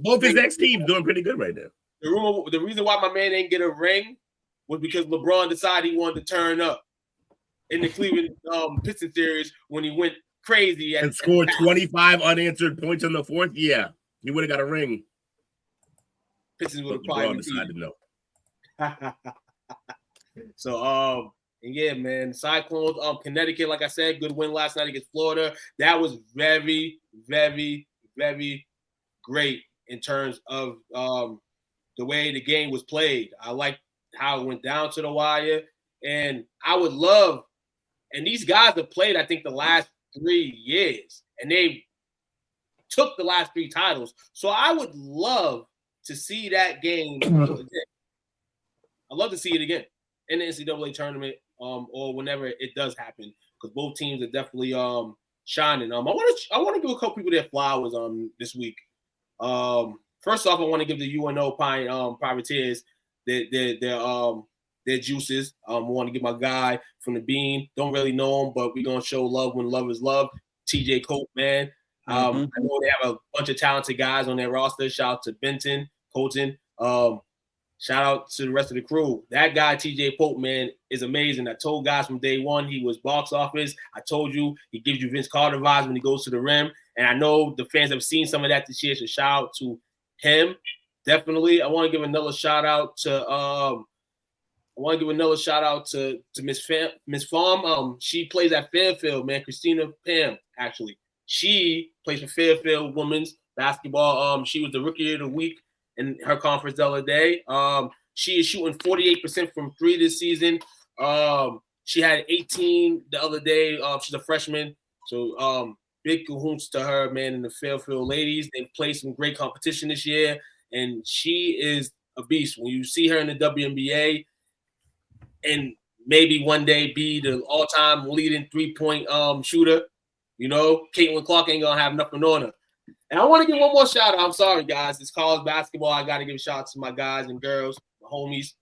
both his ex teams doing pretty good right now. The reason why my man didn't get a ring was because LeBron decided he wanted to turn up in the Cleveland Piston series when he went crazy and scored 25 unanswered points in the fourth. Yeah, he would have got a ring. Pistons would have probably decided no. So and yeah, man, Cyclones, Connecticut, like I said, good win last night against Florida. That was very, very, very great in terms of the way the game was played. I like how it went down to the wire, and I would love. And these guys have played, I think, the last 3 years, and they took the last 3 titles. So I would love to see that game again. I'd love to see it again in the NCAA tournament, or whenever it does happen, because both teams are definitely shining. I want to give a couple people their flowers this week. First off, I want to give the UNO Privateers their juices. I want to give my guy from the Bean. Don't really know him, but we're gonna show love when love is love. TJ Cope, man. I know they have a bunch of talented guys on their roster. Shout out to Benton, Colton. Shout out to the rest of the crew. That guy, TJ Pope, man, is amazing. I told guys from day one he was box office. I told you he gives you Vince Carter vibes when he goes to the rim. And I know the fans have seen some of that this year. So shout out to him. Definitely. I want to give another shout out to Miss Farm. She plays at Fairfield, man. Christina Pam, actually. She plays for Fairfield women's basketball. She was the rookie of the week in her conference the other day. She is shooting 48% from 3 this season. She had 18 the other day. She's a freshman. So big cahoons to her, man, and the Fairfield ladies. They've played some great competition this year, and she is a beast. When you see her in the WNBA and maybe one day be the all-time leading three-point shooter, you know, Caitlin Clark ain't going to have nothing on her. And I want to give one more shout out. I'm sorry, guys. It's college basketball. I got to give a shout out to my guys and girls, my homies.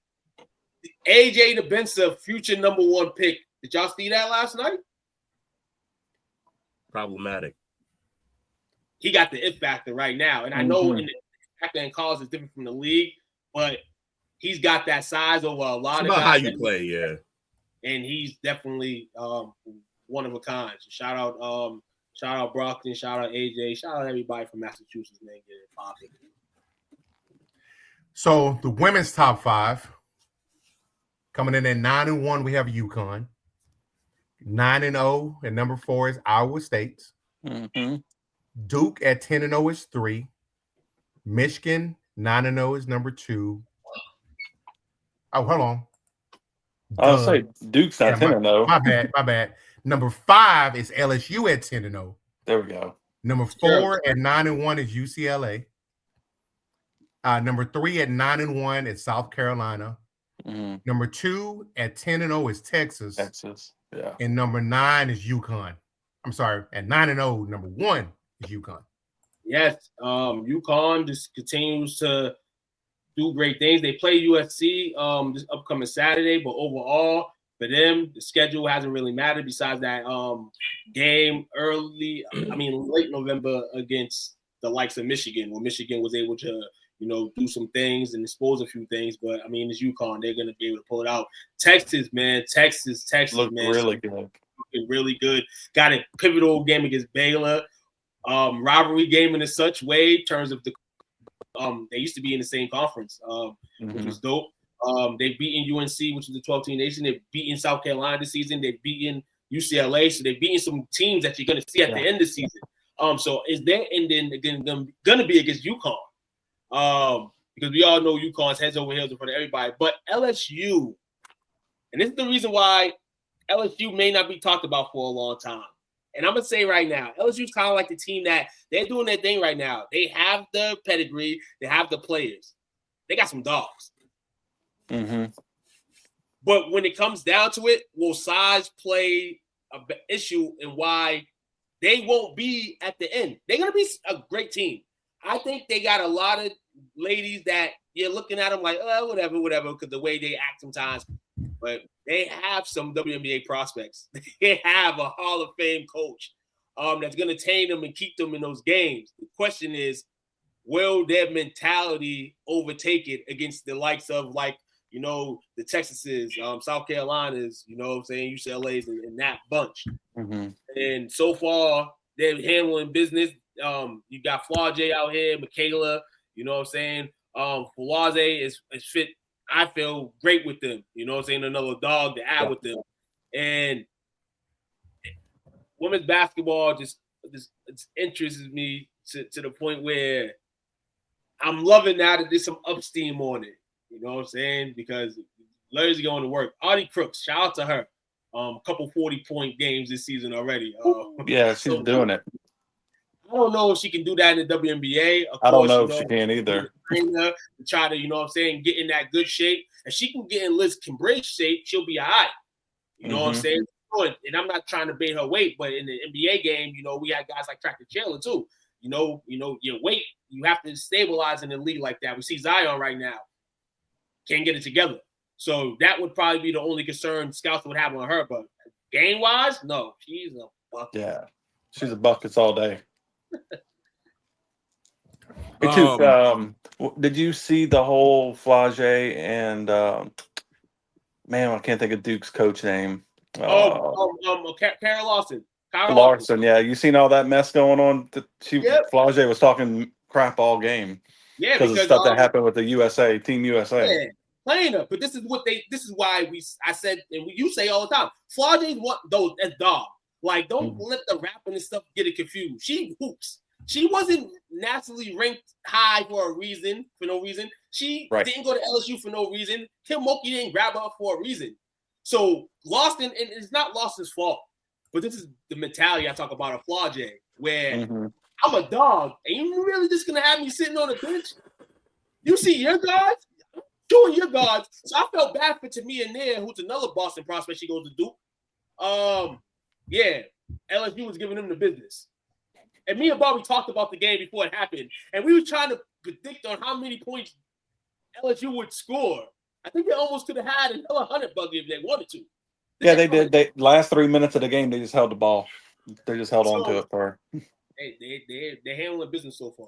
AJ DeBenza, future number 1 pick. Did y'all see that last night? Problematic. He got the it factor right now. And I know in the factor in college is different from the league, but he's got that size over a lot of guys. About how you play, yeah. And he's definitely one of a kind. So shout out Brockton, shout out AJ, shout out everybody from Massachusetts, man. Get it popping. So the women's top 5 coming in at 9-1, we have UConn. 9-0 and number 4 is Iowa State. Duke at 10-0 is 3. Michigan 9-0 is number 2. Oh, hold on. I was say Duke's not 10-0. My bad. Number 5 is LSU at 10-0. There we go. Number 4 at 9-1 is UCLA. Number 3 at 9-1 is South Carolina. Number 2 at 10-0 is Texas. Yeah. And number 9 is UConn. I'm sorry, at 9-0, number 1 is UConn. Yes, UConn just continues to do great things. They play USC this upcoming Saturday, but overall, for them, the schedule hasn't really mattered besides that game late November against the likes of Michigan, where Michigan was able to, do some things and expose a few things. But I mean, it's UConn; they're gonna be able to pull it out. Texas, man, Texas, Looked man, really good. looking really good. Got a pivotal game against Baylor. Rivalry game in such way in terms of the they used to be in the same conference, which was dope. They've beaten UNC, which is the 12-team nation. They've beaten South Carolina this season. They've beaten UCLA. So they've beaten some teams that you're going to see at the end of the season. So is there ending again going to be against UConn? Because we all know UConn's heads over heels in front of everybody. But LSU, and this is the reason why LSU may not be talked about for a long time. And I'm going to say right now, LSU's kind of like the team that they're doing their thing right now. They have the pedigree. They have the players. They got some dogs. Mm-hmm. But when it comes down to it, will size play an issue in why they won't be at the end? They're going to be a great team. I think they got a lot of ladies that you're looking at them like, oh, whatever, because the way they act sometimes. But they have some WNBA prospects. They have a Hall of Fame coach that's going to tame them and keep them in those games. The question is, will their mentality overtake it against the likes of the Texases, South Carolinas, UCLA's and that bunch. Mm-hmm. And so far, they're handling business. You got Flau'jae out here, Michaela, Falaze is fit, I feel, great with them. Another dog to add with them. And women's basketball just interests me to the point where I'm loving now that there's some upsteam on it. You know what I'm saying? Because Larry's going to work. Audie Crooks, shout out to her. A couple 40-point games this season already. Yeah, she's doing it. I don't know if she can do that in the WNBA. I don't know if she can either. To try to, get in that good shape. If she can get in Liz Cambridge shape, she'll be all right. You know what I'm saying? And I'm not trying to bait her weight, but in the NBA game, we had guys like Tractor Chandler too. Your weight, you have to stabilize in the league like that. We see Zion right now. Can't get it together. So that would probably be the only concern scouts would have on her. But game-wise, no. She's a bucket. Yeah. She's a buckets all day. Did you see the whole Flau'jae and I can't think of Duke's coach name. Karen Lawson. Larson, yeah. You seen all that mess going on? Flau'jae was talking crap all game. Yeah, because of stuff that happened with the USA, Team USA. Yeah, playing her. But this is why I said, and you say all the time, Flau'jae want those as dog. Like, don't let the rapping and stuff get it confused. She hoops. She wasn't nationally ranked high for no reason. She didn't go to LSU for no reason. Kim Mulkey didn't grab her for a reason. So Lawson, and it's not Lawson's fault, but this is the mentality I talk about of Flau'jae, where I'm a dog, and you really just gonna have me sitting on the bench? You see your guards? I'm doing your guards. So I felt bad for Tamia Nair, who's another Boston prospect. She goes to Duke. LSU was giving them the business. And me and Bobby talked about the game before it happened, and we were trying to predict on how many points LSU would score. I think they almost could have had another 100 buggy if they wanted to. They did. They last 3 minutes of the game, they just held the ball. They just held on to it for. They're handling business so far.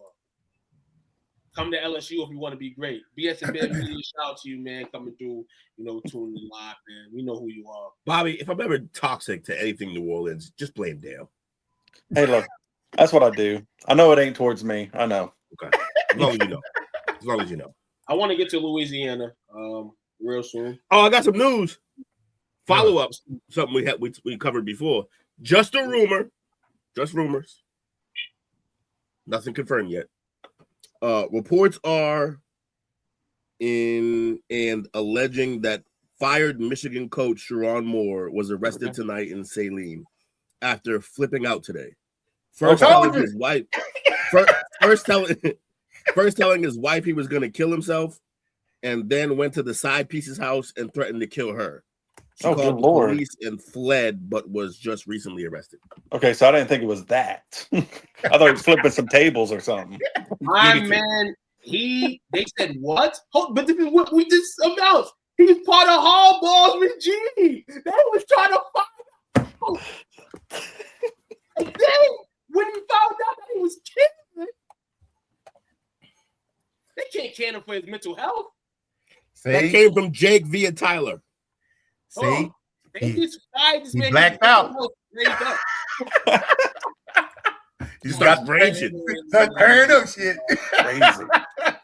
Come to LSU if you want to be great. BSN Media, shout out to you, man, coming through, tuning in live, man. We know who you are. Bobby, if I'm ever toxic to anything New Orleans, just blame Dale. Hey, look, that's what I do. I know it ain't towards me. I know. Okay. As long as you know. I want to get to Louisiana real soon. Oh, I got some news. Follow-ups, something we covered before. Just a rumor. Just rumors. Nothing confirmed yet. Reports are in and alleging that fired Michigan coach Sharon Moore was arrested tonight in Saline after flipping out today. First telling his wife he was going to kill himself, and then went to the side piece's house and threatened to kill her. She called the police and fled, but was just recently arrested. Okay, so I didn't think it was that. I thought he was flipping some tables or something. They said what? But this is what we just announced. He's part of Hardball's regime. They was trying to find out. And then when he found out that he was killing, they can't cannon for his mental health. See? That came from Jake via Tyler. See? They just fired this man. Blacked out. He's got raging. Start turning up shit. Crazy. Shout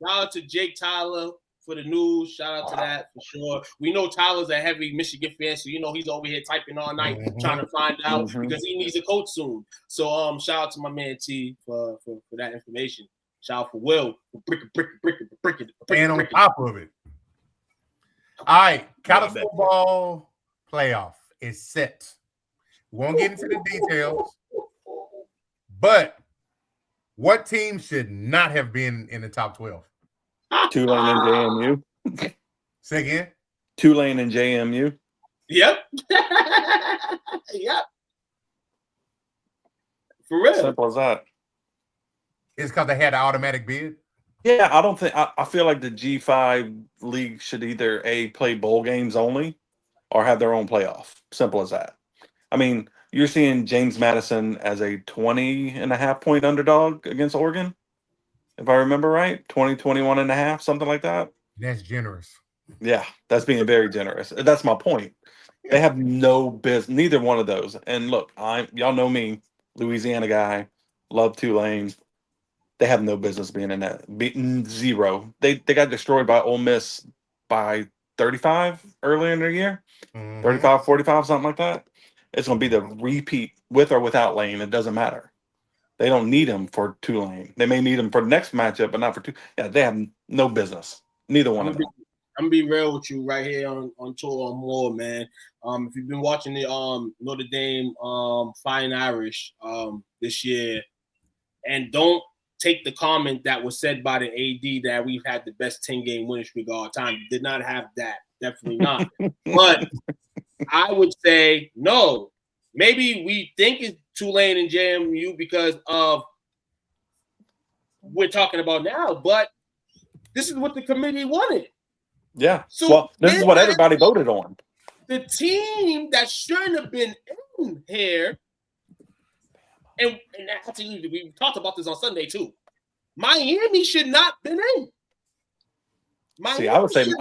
out to Jake Tyler for the news. Shout out to that for sure. We know Tyler's a heavy Michigan fan, so he's over here typing all night trying to find out because he needs a coach soon. So shout out to my man T for that information. Shout out for Will for bricking. And on top of it. All right, college football playoff is set. We won't get into the details, but what team should not have been in the top 12? Tulane and JMU. Say again? Tulane and JMU. Yep. Yep. For real. Simple as that. It's because they had an automatic bid? Yeah, I don't think I feel like the G5 league should either play bowl games only or have their own playoff. Simple as that. I mean, you're seeing James Madison as a 20.5 point underdog against Oregon. If I remember right, 21 and a half, something like that. That's generous. Yeah, that's being very generous. That's my point. They have no business, neither one of those. And look, y'all know me, Louisiana guy, love Tulane. They have no business being in that. Zero. They got destroyed by Ole Miss by 35 earlier in the year. 35, 45, something like that. It's going to be the repeat with or without Lane. It doesn't matter. They don't need him for Tulane. They may need him for the next matchup, but not for two. Yeah, they have no business. Neither one of them. I'm gonna be real with you right here on Tour on More, man. If you've been watching the Notre Dame Fighting Irish this year, and don't take the comment that was said by the AD that we've had the best 10-game winning streak of all time. Did not have that. Definitely not. But I would say no. Maybe we think it's Tulane and JMU because of we're talking about now, but this is what the committee wanted. Yeah. So well, this is what everybody voted on. The team that shouldn't have been in here, and actually we talked about this on Sunday too. Miami should not have been in. See, I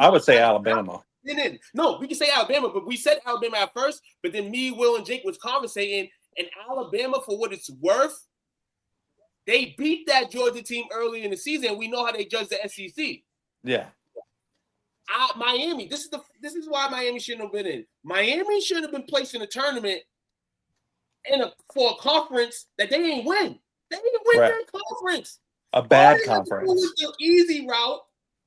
would say Alabama. In. No, we can say Alabama, but we said Alabama at first, but then me, Will, and Jake was conversating, and Alabama, for what it's worth, they beat that Georgia team early in the season, and we know how they judge the SEC. Yeah. Miami, this is why Miami shouldn't have been in. Miami should have been placed in a tournament for a conference that they didn't win. They didn't win their conference. A bad conference. It was the easy route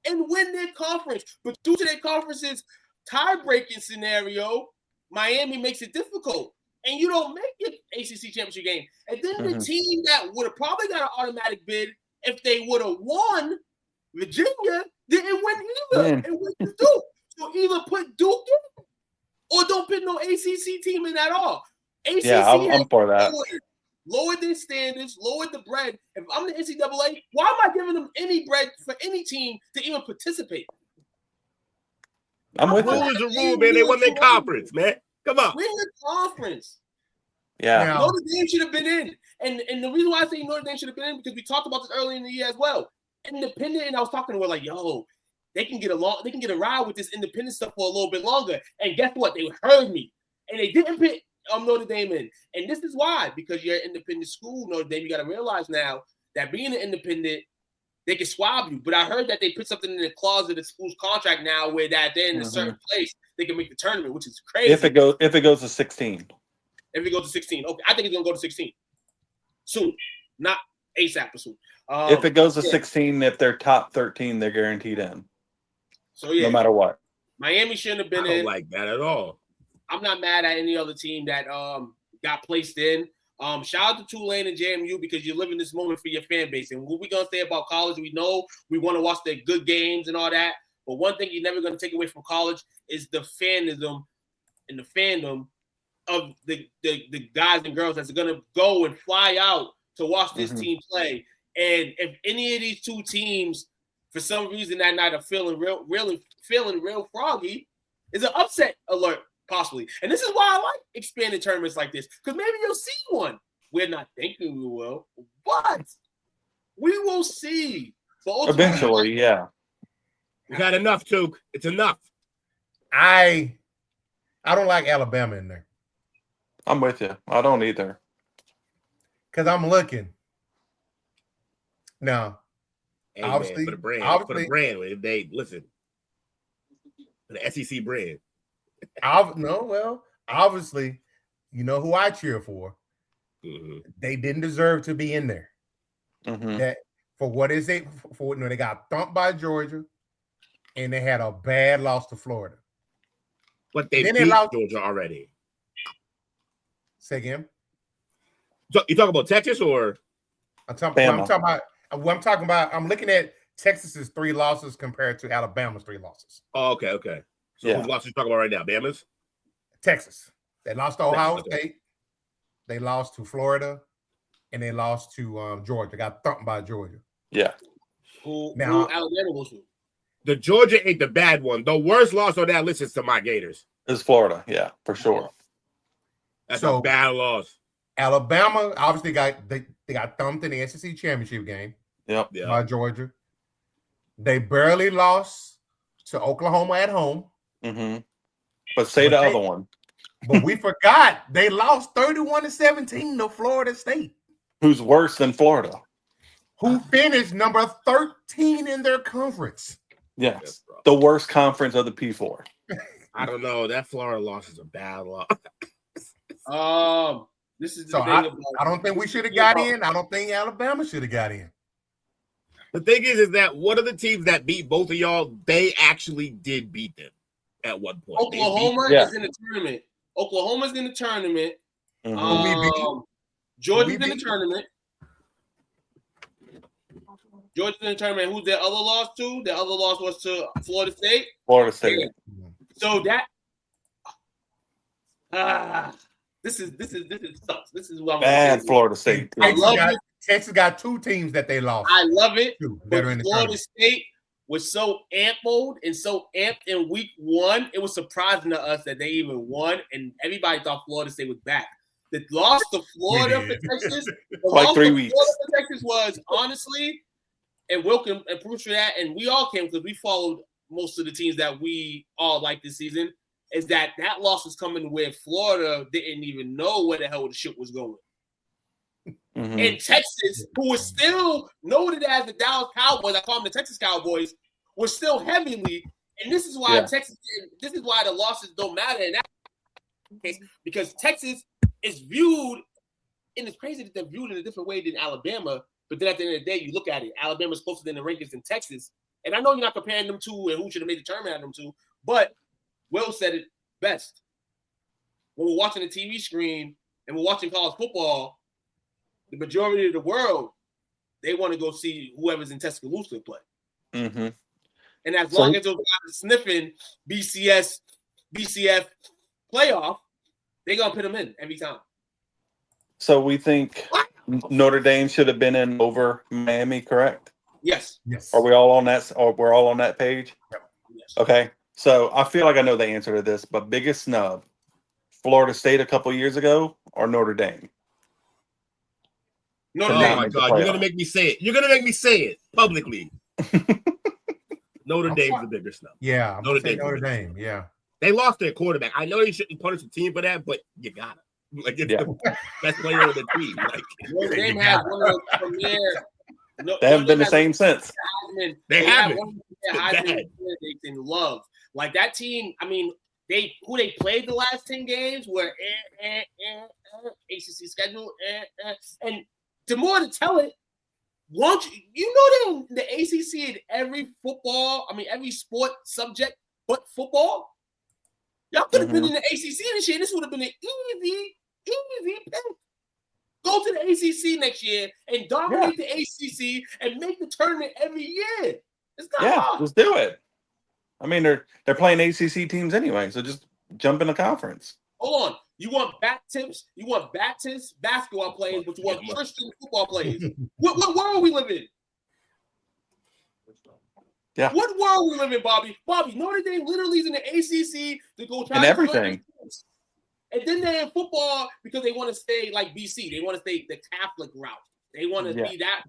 and win their conference. But due to their conference's tie-breaking scenario, Miami makes it difficult. And you don't make your ACC championship game. And then the team that would have probably got an automatic bid if they would have won, Virginia, didn't win either. And what to do? So either put Duke in or don't put no ACC team in at all. ACC I'm for that. Lowered their standards, lowered the bread. If I'm the NCAA, why am I giving them any bread for any team to even participate? I'm with you. Rule is a rule, man. They won their conference, man. Come on. Win the conference. Yeah. Notre Dame should have been in. And the reason why I say Notre Dame should have been in, because we talked about this early in the year as well. Independent, and I was talking to her like, yo, they can get a ride with this independent stuff for a little bit longer. And guess what? They heard me. And they didn't put Notre Dame in. And this is why, because you're an independent school, Notre Dame, you got to realize now that being an independent, they can swab you. But I heard that they put something in the clause of the school's contract now where that they're in a certain place, they can make the tournament, which is crazy. If it goes to 16. If it goes to 16. Okay, I think it's going to go to 16. Soon. Not ASAP, but soon. If it goes to 16, if they're top 13, they're guaranteed in. So, yeah. No matter what. Miami shouldn't have been in. I don't like that at all. I'm not mad at any other team that got placed in. Shout out to Tulane and JMU because you're living this moment for your fan base. And what we're going to say about college, we know we want to watch their good games and all that. But one thing you're never going to take away from college is the fanism and the fandom of the guys and girls that's going to go and fly out to watch this team play. And if any of these two teams, for some reason that night, are feeling real froggy, is an upset alert. Possibly. And this is why I like expanded tournaments like this, because maybe you'll see one. We're not thinking we will, but we will see. But eventually, yeah. We got enough, Took. It's enough. I don't like Alabama in there. I'm with you. I don't either. Because I'm looking. Now, Hey, obviously, man, for the brand. For the brand. If they listen. For the SEC brand. Obviously, you know who I cheer for. Mm-hmm. They didn't deserve to be in there. Mm-hmm. That for what is it? For they got thumped by Georgia, and they had a bad loss to Florida. But they beat Georgia already. Say again. So you talking about Texas or? I'm talking about. I'm looking at Texas's 3 losses compared to Alabama's 3 losses. Oh, okay. So whose loss are you talking about right now? Bama's? Texas. They lost to Ohio State. They lost to Florida, and they lost to Georgia. Got thumped by Georgia. Yeah. Who Alabama was to? The Georgia ain't the bad one. The worst loss on that list is to my Gators. It's Florida, yeah, for sure. That's a bad loss. Alabama obviously they got thumped in the SEC championship game. Yep. By Georgia. They barely lost to Oklahoma at home. Mm-hmm. But say the other one. But we forgot they lost 31-17 to Florida State. Who's worse than Florida? Who finished number 13 in their conference. Yes. The worst conference of the P4. I don't know. That Florida loss is a bad loss. This is so I don't think we should have got in. I don't think Alabama should have got in. The thing is that one of the teams that beat both of y'all, they actually did beat them at one point. Oklahoma is in the tournament. Oklahoma's in the tournament. Mm-hmm. Georgia's in the tournament. Georgia's in the tournament. Who's their other loss to? Their other loss was to Florida State. Florida State. Yeah. So that this is sucks. This is what I'm bad. Florida State. I love it. Texas got 2 teams that they lost. I love it. That are in the Florida State was so amped in week 1. It was surprising to us that they even won, and everybody thought Florida State was back. The loss to Florida for Texas, like 3 weeks. Florida for Texas was honestly, and Will can prove for that, and we all can because we followed most of the teams that we all like this season. Is that loss was coming where Florida didn't even know where the hell the shit was going. Mm-hmm. And Texas, who was still noted as the Dallas Cowboys, I call them the Texas Cowboys, was still heavily. And this is why this is why the losses don't matter in that case, because Texas is viewed, and it's crazy that they're viewed in a different way than Alabama. But then at the end of the day, you look at it, Alabama's closer than the rankings than Texas. And I know you're not comparing them to and who should have made the tournament out of them to, but Will said it best. When we're watching the TV screen and we're watching college football, the majority of the world, they want to go see whoever's in Tuscaloosa play. Mm-hmm. And as long as those guys are sniffing BCF playoff, they're going to put them in every time. So we think Notre Dame should have been in over Miami, correct? Yes. Are we all on that? Or we're all on that page? Yep. Yes. Okay. So I feel like I know the answer to this, but biggest snub, Florida State a couple years ago or Notre Dame? No, oh my God. You're going to make me say it. You're going to make me say it publicly. Notre Dame's the bigger snub. Yeah. Notre Dame. Yeah. They lost their quarterback. I know they shouldn't punish the team for that, but you got to. Like, it's the best player on the team. Like, Notre Dame has one of the premier. They haven't been the same since. They haven't. One of the candidates in love. Like that team, I mean, they played the last 10 games were ACC schedule, and the more to tell it, once you know the ACC in every every sport subject but football, y'all could have been in the ACC this year. This would have been an easy pick. Go to the ACC next year and dominate the ACC and make the tournament every year. It's not hard. Just do it. I mean, they're playing ACC teams anyway, so just jump in the conference. Hold on. You want Baptist basketball players, but you want Christian football players. What world we live in? Yeah. What world we live in, Bobby? Notre Dame literally is in the ACC to go try and everything. And then they're in football because they want to stay like BC. They want to stay the Catholic route. They want to be that.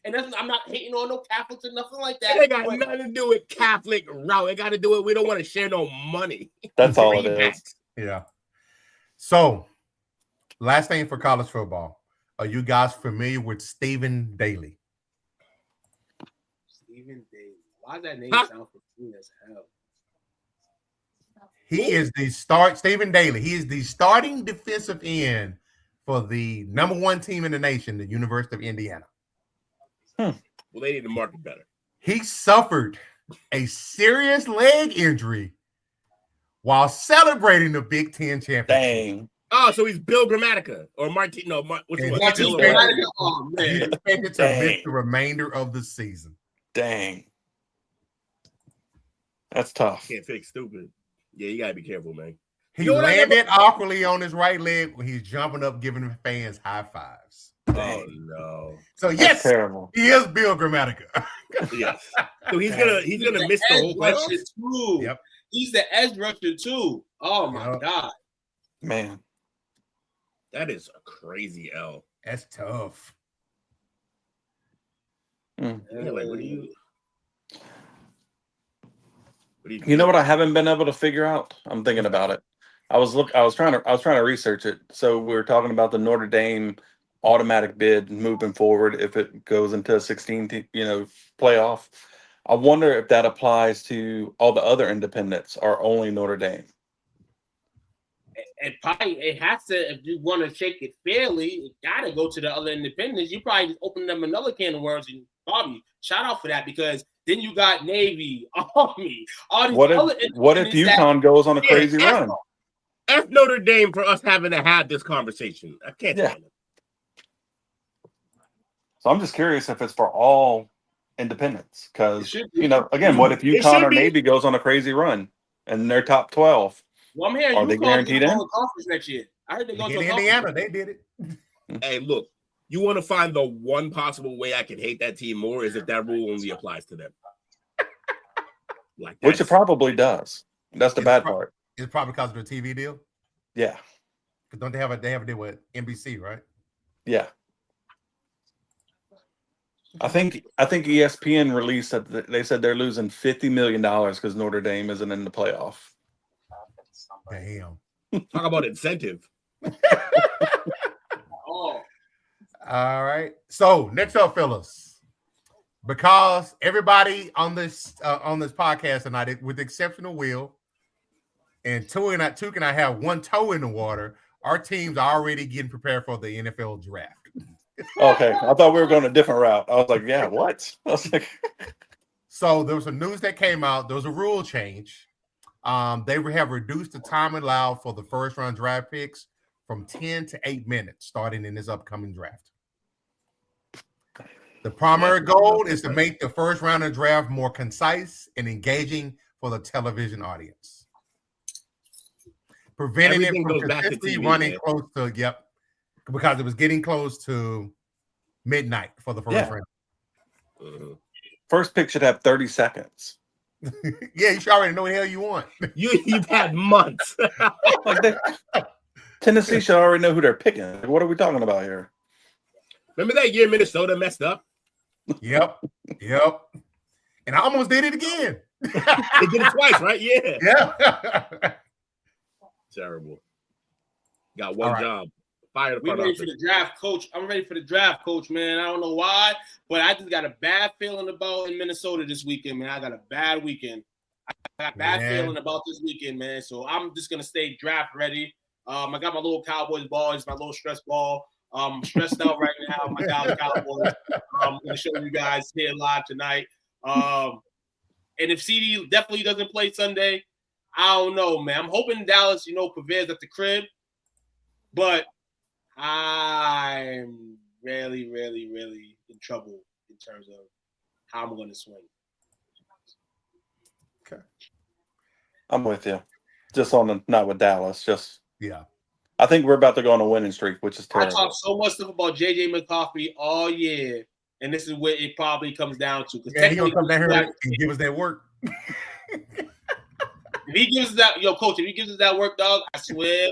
And I'm not hating on no Catholics or nothing like that. It ain't got nothing to do with Catholic route. It got to do with we don't want to share no money. That's all it is. Yeah. So, last thing for college football. Are you guys familiar with Stephen Daly? Stephen Daly. Why does that name sound familiar as hell? He is Stephen Daly. He is the starting defensive end for the number one team in the nation, the University of Indiana. Well, they need to market better. He suffered a serious leg injury while celebrating the Big Ten championship. Dang. Oh, so he's Bill Grammatica or Martin? No, which one? Martin Grammatica. Oh man, He's expected to miss the remainder of the season. Dang. That's tough. Can't fix stupid. Yeah, you gotta be careful, man. He landed awkwardly on his right leg when he's jumping up, giving the fans high fives. Oh no! So yes, terrible. He is Bill Grammatica. Yes. So he's gonna miss the whole playoffs. Yep. He's the edge rusher too. Oh my god, man, that is a crazy L. That's tough. Yeah, like, what do you? You know what I haven't been able to figure out? I'm thinking about it. I was trying to research it. So we were talking about the Notre Dame automatic bid moving forward if it goes into a 16 playoff. I wonder if that applies to all the other independents or only Notre Dame. It has to. If you want to shake it fairly, it got to go to the other independents. You probably just open them another can of worms and Bobby. Shout out for that because then you got Navy, Army, all these what if UConn goes on a crazy run? F Notre Dame for us having to have this conversation. I can't tell you. So I'm just curious if it's for all independents because again, what if UConn or Navy goes on a crazy run and they're top 12? Well, I'm hearing are they guaranteed in conference next year? I heard they go to Indiana. They did it. Hey, look. You want to find the one possible way I can hate that team more is if that rule only applies to them. Which it probably does. That's the bad part. It's probably because of the TV deal. Yeah. Because don't they have a deal with NBC, right? Yeah. I think ESPN released that they said they're losing $50 million because Notre Dame isn't in the playoff. Damn. Talk about incentive. All right. So next up, fellas, because everybody on this podcast tonight, with the exception of Will, and Two and I have one toe in the water. Our team's already getting prepared for the NFL draft. Okay, I thought we were going a different route. I was like, yeah, what? I was like, so there was some news that came out. There was a rule change. They have reduced the time allowed for the first round draft picks from 10 to 8 minutes, starting in this upcoming draft. The primary goal is to make the first round of draft more concise and engaging for the television audience. Preventing it from consistently running close to, because it was getting close to midnight for the first round. First pick should have 30 seconds. Yeah, you should already know what the hell you want. You've had months. Tennessee should already know who they're picking. What are we talking about here? Remember that year Minnesota messed up? Yep. And I almost did it again. They did it twice, right? Yeah. Terrible. Got one job. Fired. We ready for the draft, coach. I'm ready for the draft, coach, man. I don't know why, but I just got a bad feeling about in Minnesota this weekend, man. I got a bad weekend. I got a bad feeling about this weekend, man. So I'm just gonna stay draft ready. I got my little Cowboys ball. It's my little stress ball. I'm stressed out right now. My Dallas Cowboys. I'm going to show you guys here live tonight. And if CD definitely doesn't play Sunday, I don't know, man. I'm hoping Dallas, prevails at the crib. But I'm really, really, really in trouble in terms of how I'm going to swing. Okay. I'm with you. Just not with Dallas. Just yeah. I think we're about to go on a winning streak, which is terrible. I talk so much stuff about JJ McCaffrey all year, and this is where it probably comes down to. Yeah, he's gonna come down here and give us that work. If he gives us that, coach, if he gives us that work, dog, I swear.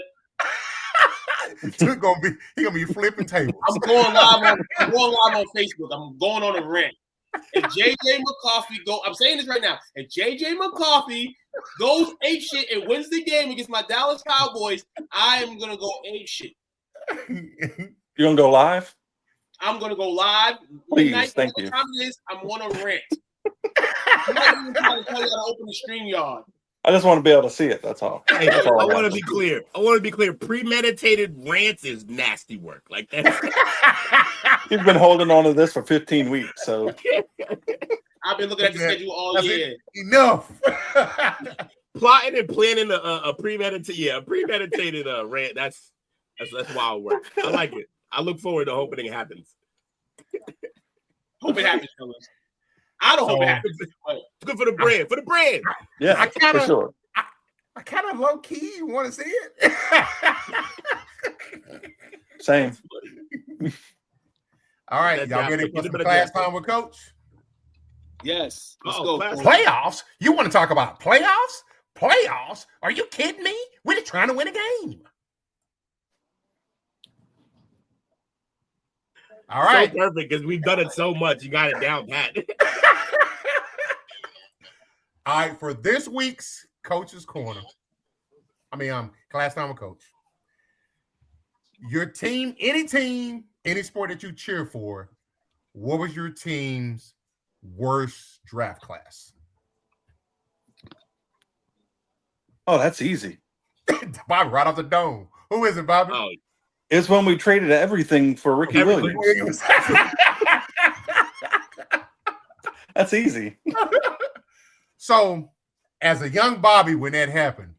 He gonna be flipping tables. I'm going live on Facebook. I'm going on a rant. If JJ McCarthy I'm saying this right now. If JJ McCarthy goes ape shit and wins the game against my Dallas Cowboys, I am gonna go ape shit. You're gonna go live? I'm gonna go live. Please, midnight, thank you. What time it is? I'm on a rant. I'm not even trying to tell you how to open the StreamYard. I just want to be able to see it. That's all. Hey, That's all I want to be clear. Premeditated rants is nasty work. Like that. You've been holding on to this for 15 weeks, so I've been looking at the schedule all year. Enough. Plotting and planning a premeditated rant. That's wild work. I like it. I look forward to hoping it happens. Hope it happens, fellas. I don't hope it happens. It's good for the brand. For the brand. yeah, for sure. I kind of low key want to see it. Same. All right, y'all ready for some class time with Coach? Yes. Let's go. Playoffs? You want to talk about playoffs? Playoffs? Are you kidding me? We're just trying to win a game. All right. So perfect because we've done it so much. You got it down pat. All right, for this week's Coach's Corner. Class time with Coach. Your team, any sport that you cheer for, what was your team's worst draft class? Oh, that's easy. Bobby, right off the dome. Who is it, Bobby? Oh, It's when we traded everything for Ricky Williams. That's easy. So, as a young Bobby, when that happened,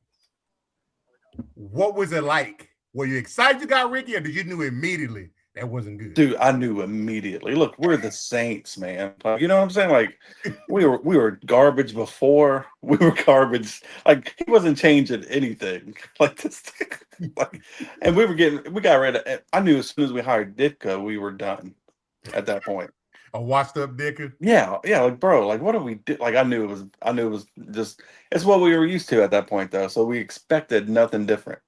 what was it like? Were you excited you got Ricky, or did you knew immediately that wasn't good? Dude, I knew immediately. Look, we're the Saints, man. You know what I'm saying? Like, we were garbage before. We were garbage. Like, he wasn't changing anything. Like this, and we got rid of. I knew as soon as we hired Ditka, we were done. At that point, A washed up Ditka? yeah. Like, bro, like, what do we do? Like, I knew it was just. It's what we were used to at that point, though. So we expected nothing different.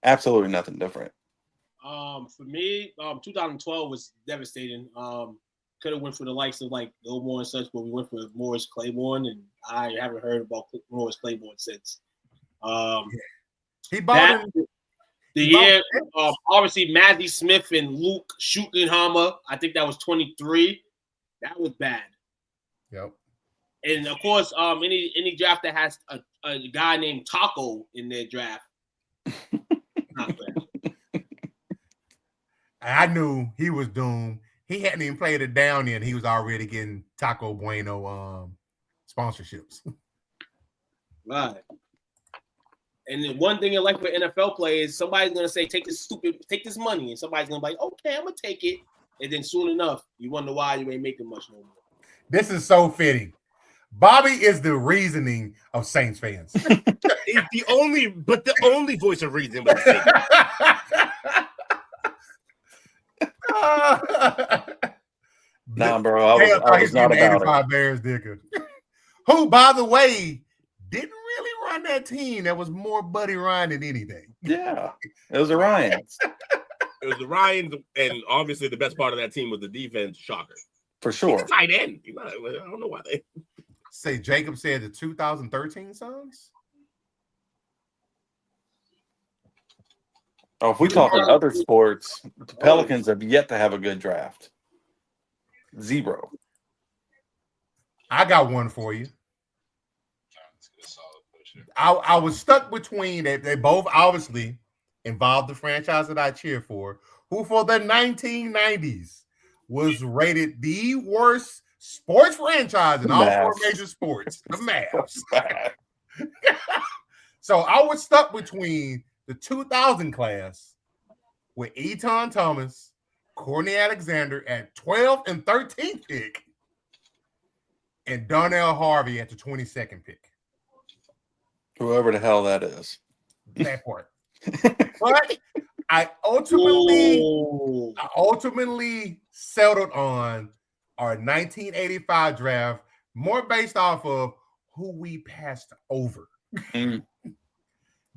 Absolutely nothing different. For me, 2012 was devastating. Could have went for the likes of like Gilmore and such, but we went for Morris Claiborne, and I haven't heard about Morris Claiborne since. He bought him. The year, obviously, Matthew Smith and Luke Schukenhammer. I think that was 23. That was bad. Yep. And of course, any draft that has a guy named Taco in their draft, not bad. I knew he was doomed. He hadn't even played it down yet. He was already getting Taco Bueno sponsorships. Right. And then one thing I like with NFL players, somebody's gonna say, take this money, and somebody's gonna be like, okay, I'm gonna take it. And then soon enough, you wonder why you ain't making much no more. This is so fitting. Bobby is the reasoning of Saints fans. It's the only voice of reason. With the Nah, bro, I was not about it. Bears Dicker, who, by the way, didn't really run that team. That was more Buddy Ryan than anything. Yeah, it was the Ryans. It was the Ryans, and obviously the best part of that team was the defense. Shocker. For sure. He's a tight end. I don't know why they say Jacob said the 2013 Suns. Oh, if we talk about other sports, the Pelicans have yet to have a good draft. Zero. I got one for you. I was stuck between they both obviously involved the franchise that I cheer for, who for the 1990s was rated the worst sports franchise in all four major sports, the Mavs. So I was stuck between the 2000 class with Eton Thomas, Courtney Alexander at 12th and 13th pick, and Donnell Harvey at the 22nd pick. Whoever the hell that is. That part. But I ultimately settled on our 1985 draft, more based off of who we passed over.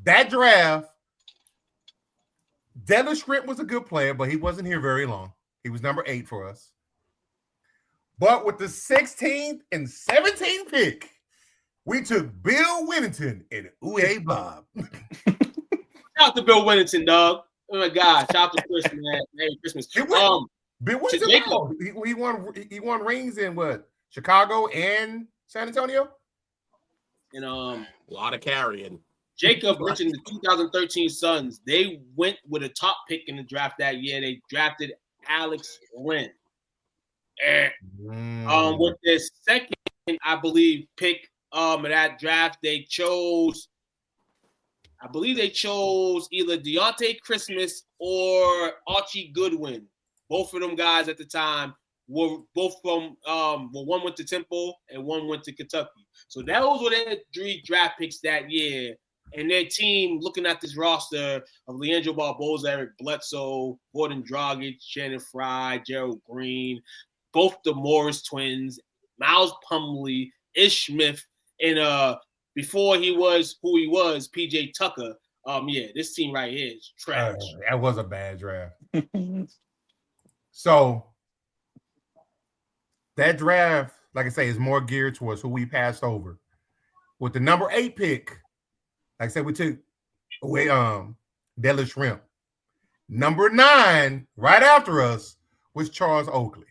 That draft Dennis Shrimp was a good player, but he wasn't here very long. He was number 8 for us. But with the 16th and 17th pick, we took Bill Winnington and Uwe Bob. Shout out to Bill Winnington, dog. Oh my God! Shout out to Chris, man. Merry Christmas. Bill Winnington, he won rings in what? Chicago and San Antonio. And a lot of carrying. Jacob mentioned the 2013 Suns. They went with a top pick in the draft that year. They drafted Alex Len. With their second, I believe, pick of that draft, they chose either Deontay Christmas or Archie Goodwin. Both of them guys at the time were both from one went to Temple and one went to Kentucky. So those were their 3 draft picks that year. And their team, looking at this roster of Leandro Barbosa, Eric Bledsoe, Gordon Dragic, Shannon Fry, Gerald Green, both the Morris twins, Miles Plumlee, Ish Smith, and before he was who he was, PJ Tucker. This team right here is trash. That was a bad draft. So that draft, like I say, is more geared towards who we passed over. With the number 8 pick, like I said, we took away Dennis Shrimp. Number 9, right after us, was Charles Oakley.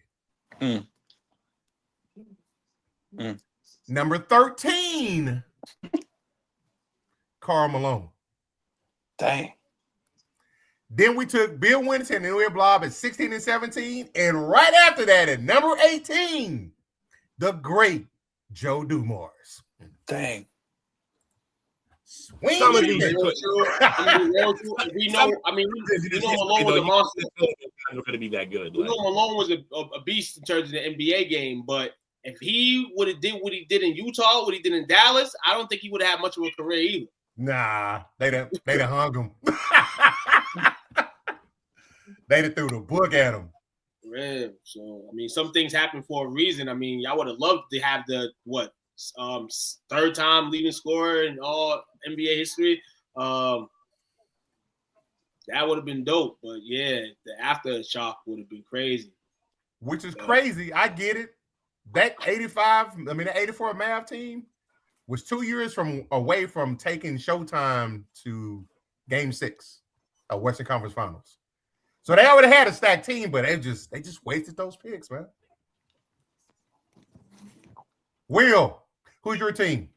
Number 13, Karl Malone. Dang. Then we took Bill Winnington and Uwe Blob at 16 and 17. And right after that, at number 18, the great Joe Dumars. Dang. We know Malone was a monster. Not going to be that good. We know Malone was a beast in terms of the NBA game, but if he would have did what he did in Utah, what he did in Dallas, I don't think he would have had much of a career either. Nah, they done hung him. They done threw the book at him. Yeah, so I mean, some things happen for a reason. I mean, I would have loved to have the third time leading scorer in all NBA history. That would have been dope. But yeah, the aftershock would have been crazy. Which is crazy. I get it. That 84 Mavs team was 2 years away from taking Showtime to Game 6 of Western Conference Finals. So they already had a stacked team, but they just wasted those picks, man. Will, who's your team?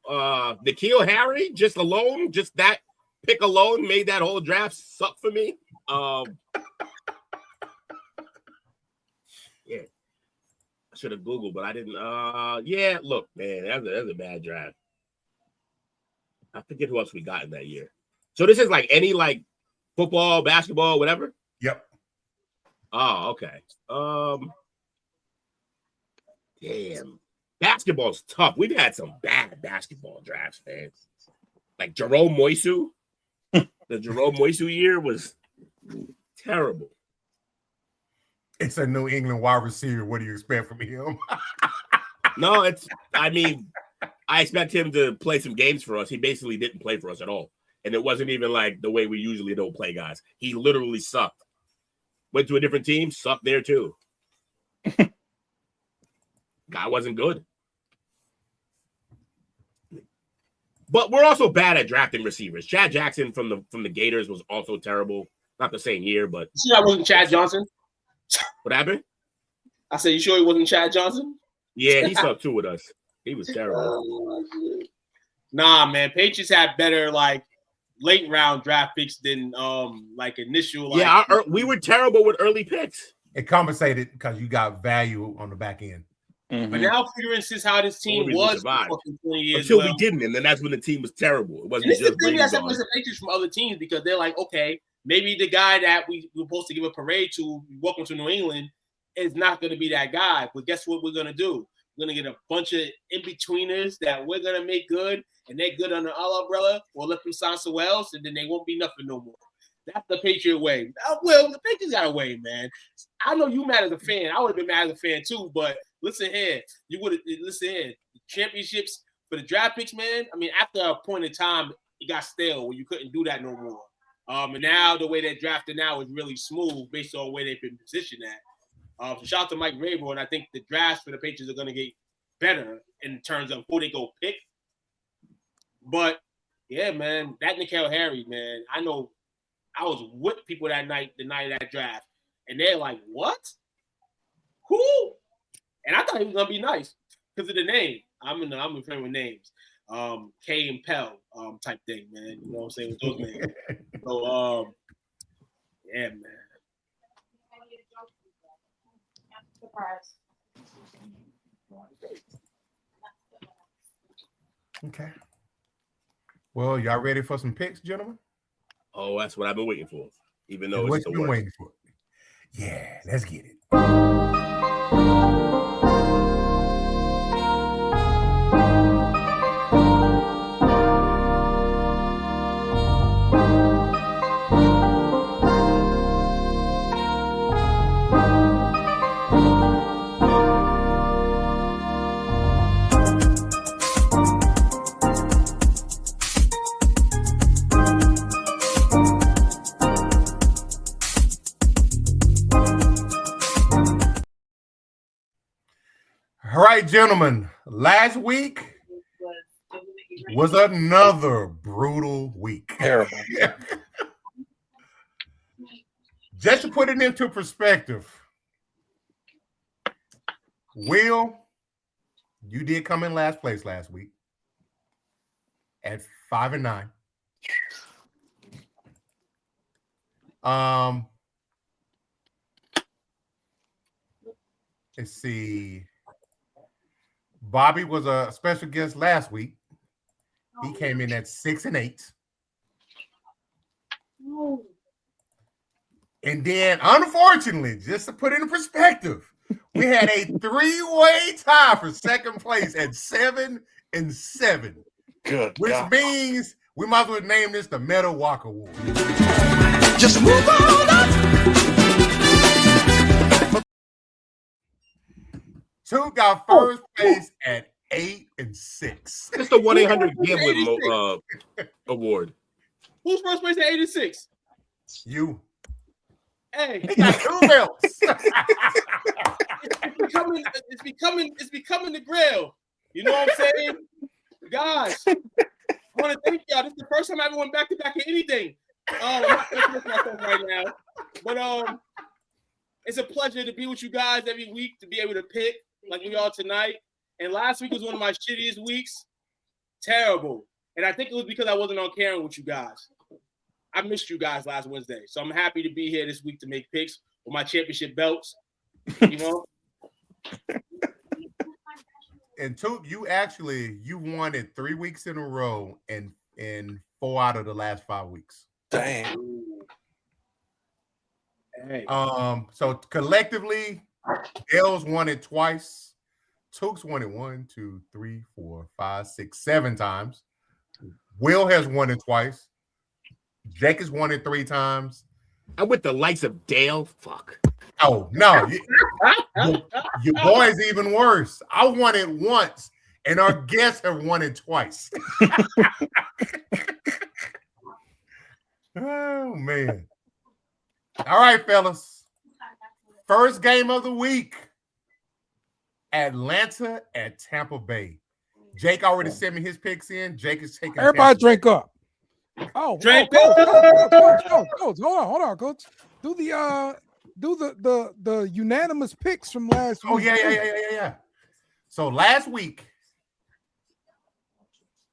N'Keal Harry, just that pick alone made that whole draft suck for me. Yeah, I should have Googled, but I didn't. Look, man, that's a bad draft. I forget who else we got in that year. So this is like any football, basketball, whatever. Yep. Oh, okay. Damn, basketball's tough. We've had some bad basketball drafts, man. Like Jerome Moisu. The Jerome Moisu year was terrible. It's a New England wide receiver. What do you expect from him? No, I expect him to play some games for us. He basically didn't play for us at all. And it wasn't even like the way we usually don't play guys. He literally sucked. Went to a different team, sucked there too. Guy wasn't good. But we're also bad at drafting receivers. Chad Jackson from the Gators was also terrible. Not the same year, but you sure that wasn't Chad Johnson? What happened? I said, you sure he wasn't Chad Johnson? Yeah, he sucked too with us. He was terrible. Oh, nah, man. Patriots had better late round draft picks than initial. We were terrible with early picks. It compensated because you got value on the back end. Mm-hmm. But now figuring since how this team was for fucking 20 years until we didn't, and then that's when the team was terrible. It wasn't just the thing that separates the Patriots from other teams because they're like, okay, maybe the guy that we're supposed to give a parade to, welcome to New England, is not going to be that guy. But guess what we're going to do? We're going to get a bunch of in-betweeners that we're going to make good, and they're good under our umbrella. We'll let them sign somewhere else, and then they won't be nothing no more. That's the Patriot way. Well, the Patriots got a way, man. I know you mad as a fan. I would have been mad as a fan too, but listen here. You would have listen here. The championships for the draft picks, man. I mean, after a point in time, got stale when you couldn't do that no more. And now the way they're drafted now is really smooth based on where they've been positioned at. So shout out to Mike Vrabel, and I think the drafts for the Patriots are going to get better in terms of who they go pick. But yeah, man, that N'Keal Harry, man, I know I was with people that night, the night of that draft, and they're like, "What? Who?" And I thought he was gonna be nice because of the name. I'm a friend with names, K and Pell type thing, man. You know what I'm saying with those names. So yeah, man. Surprise. Okay. Well, y'all ready for some picks, gentlemen? Oh, that's what I've been waiting for. Even though What it's you the been worst. waiting for? Yeah, let's get it. All right, gentlemen. Last week was another brutal week. Terrible. Just to put it into perspective, Will, you did come in last place last week at 5-9. Let's see. Bobby was a special guest last week. He came in at 6-8. And then, unfortunately, just to put it in perspective, we had a three-way tie for second place at 7-7. Good. Which God. means we might as well name this the Meadow Walk Award. Just move on up. Two got first place at 8-6. It's the 1-800 Gambling Award. Who's first place at 86? You. Hey, He got 2 belts. it's becoming the grill. You know what I'm saying? Guys, I want to thank y'all. This is the first time I ever went back to back in anything. I'm not looking at myself right now. But it's a pleasure to be with you guys every week, to be able to pick like we are tonight. And last week was one of my shittiest weeks. Terrible. And I think it was because I wasn't on camera with you guys. I missed you guys last Wednesday. So I'm happy to be here this week to make picks with my championship belts. You know? And Toop, you won it 3 weeks in a row and 4 out of the last 5 weeks. Damn. Hey. So collectively, Dale's won it twice. Took's won it 1, 2, 3, 4, 5, 6, 7 times. Will has won it twice. Jake has won it 3 times. I'm with the likes of Dale. Fuck. Oh, no. Your boy's even worse. I won it once, and our guests have won it twice. Oh, man. All right, fellas. First game of the week. Atlanta at Tampa Bay. Jake already sent me his picks in. Jake is taking Everybody Tampa. drink up. Oh, Drink coach, hold on, coach. Do the unanimous picks from last week. Oh, yeah. So last week,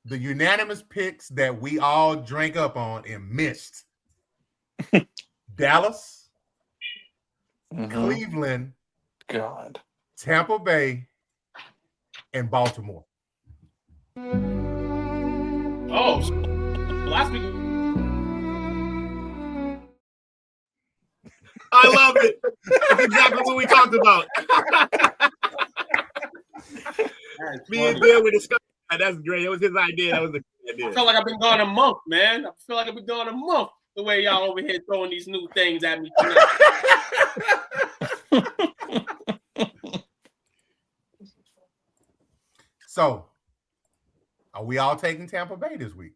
the unanimous picks that we all drank up on and missed. Dallas, Cleveland, God, Tampa Bay, and Baltimore. Oh, last week. I love it. That's exactly what we talked about. Me and Bill were discussing that. That's great. It was his idea. That was the idea. I feel like I've been gone a month, man. I feel like I've been gone a month. The way y'all over here throwing these new things at me tonight. So, are we all taking Tampa Bay this week?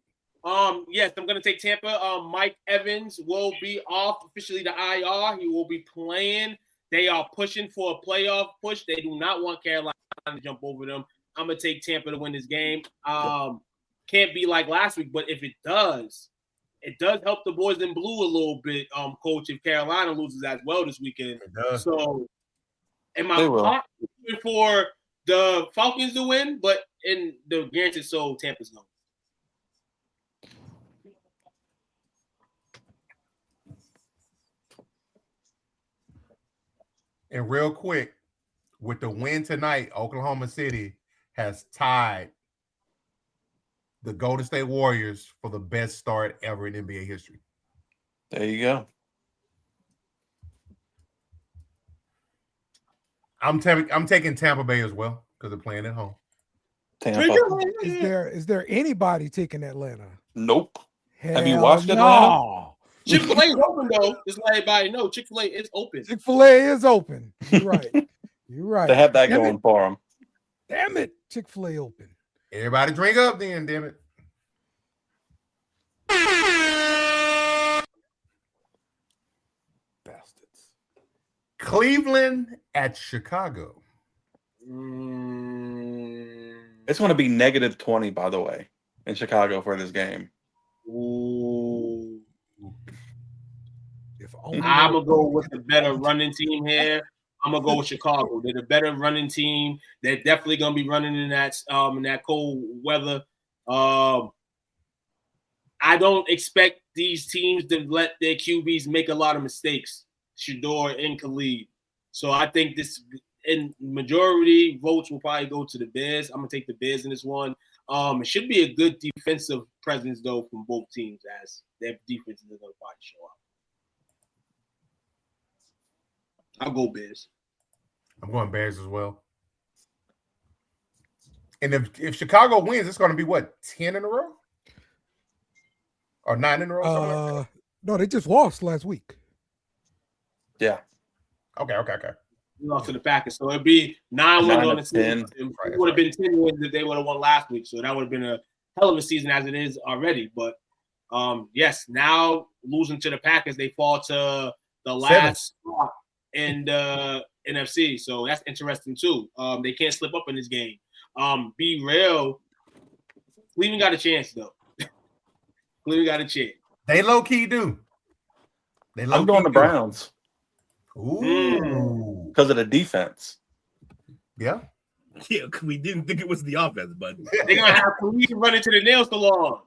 Yes, I'm gonna take Tampa. Mike Evans will be off officially to IR. He will be playing. They are pushing for a playoff push. They do not want Carolina to jump over them. I'm gonna take Tampa to win this game. Can't be like last week, but if it does help the boys in blue a little bit, coach, if Carolina loses as well this weekend. It does. So am I for the Falcons to win, but in the guaranteed so Tampa's going. And real quick, with the win tonight, Oklahoma City has tied the Golden State Warriors for the best start ever in NBA history. There you go. I'm taking Tampa Bay as well because they're playing at home. Tampa. Is there anybody taking Atlanta? Nope. Hell Have you watched no. Atlanta? Chick-fil-A is open though. Just let everybody know. Chick-fil-A is open. Chick-fil-A is open. You're right. You're right. They have that going for them. Damn it. Chick-fil-A open. Everybody drink up then, damn it. Bastards. Cleveland at Chicago. It's going to be -20, by the way, in Chicago for this game. Ooh. I'm going to go with the better running team here. I'm going to go with Chicago. They're the better running team. They're definitely going to be running in that cold weather. I don't expect these teams to let their QBs make a lot of mistakes, Shador and Khalid. So I think this, in majority votes, will probably go to the Bears. I'm going to take the Bears in this one. It should be a good defensive presence, though, from both teams, as their defenses are going to probably show up. I'll go Bears. I'm going Bears as well. And if Chicago wins, it's going to be what, 10 in a row? Or 9 in a row? No, they just lost last week. Yeah. Okay. We lost to the Packers, so it'd be 9 wins on the season. It would have been 10 wins if they would have won last week. So that would have been a hell of a season as it is already. But yes, now losing to the Packers, they fall to the last spot in the NFC. So that's interesting too. They can't slip up in this game. Be real. Cleveland got a chance though. Cleveland got a chance. They low key do. I'm going the Browns. Ooh. Because of the defense. Yeah. Yeah, we didn't think it was the offense, but they're gonna have police running to the nail salon.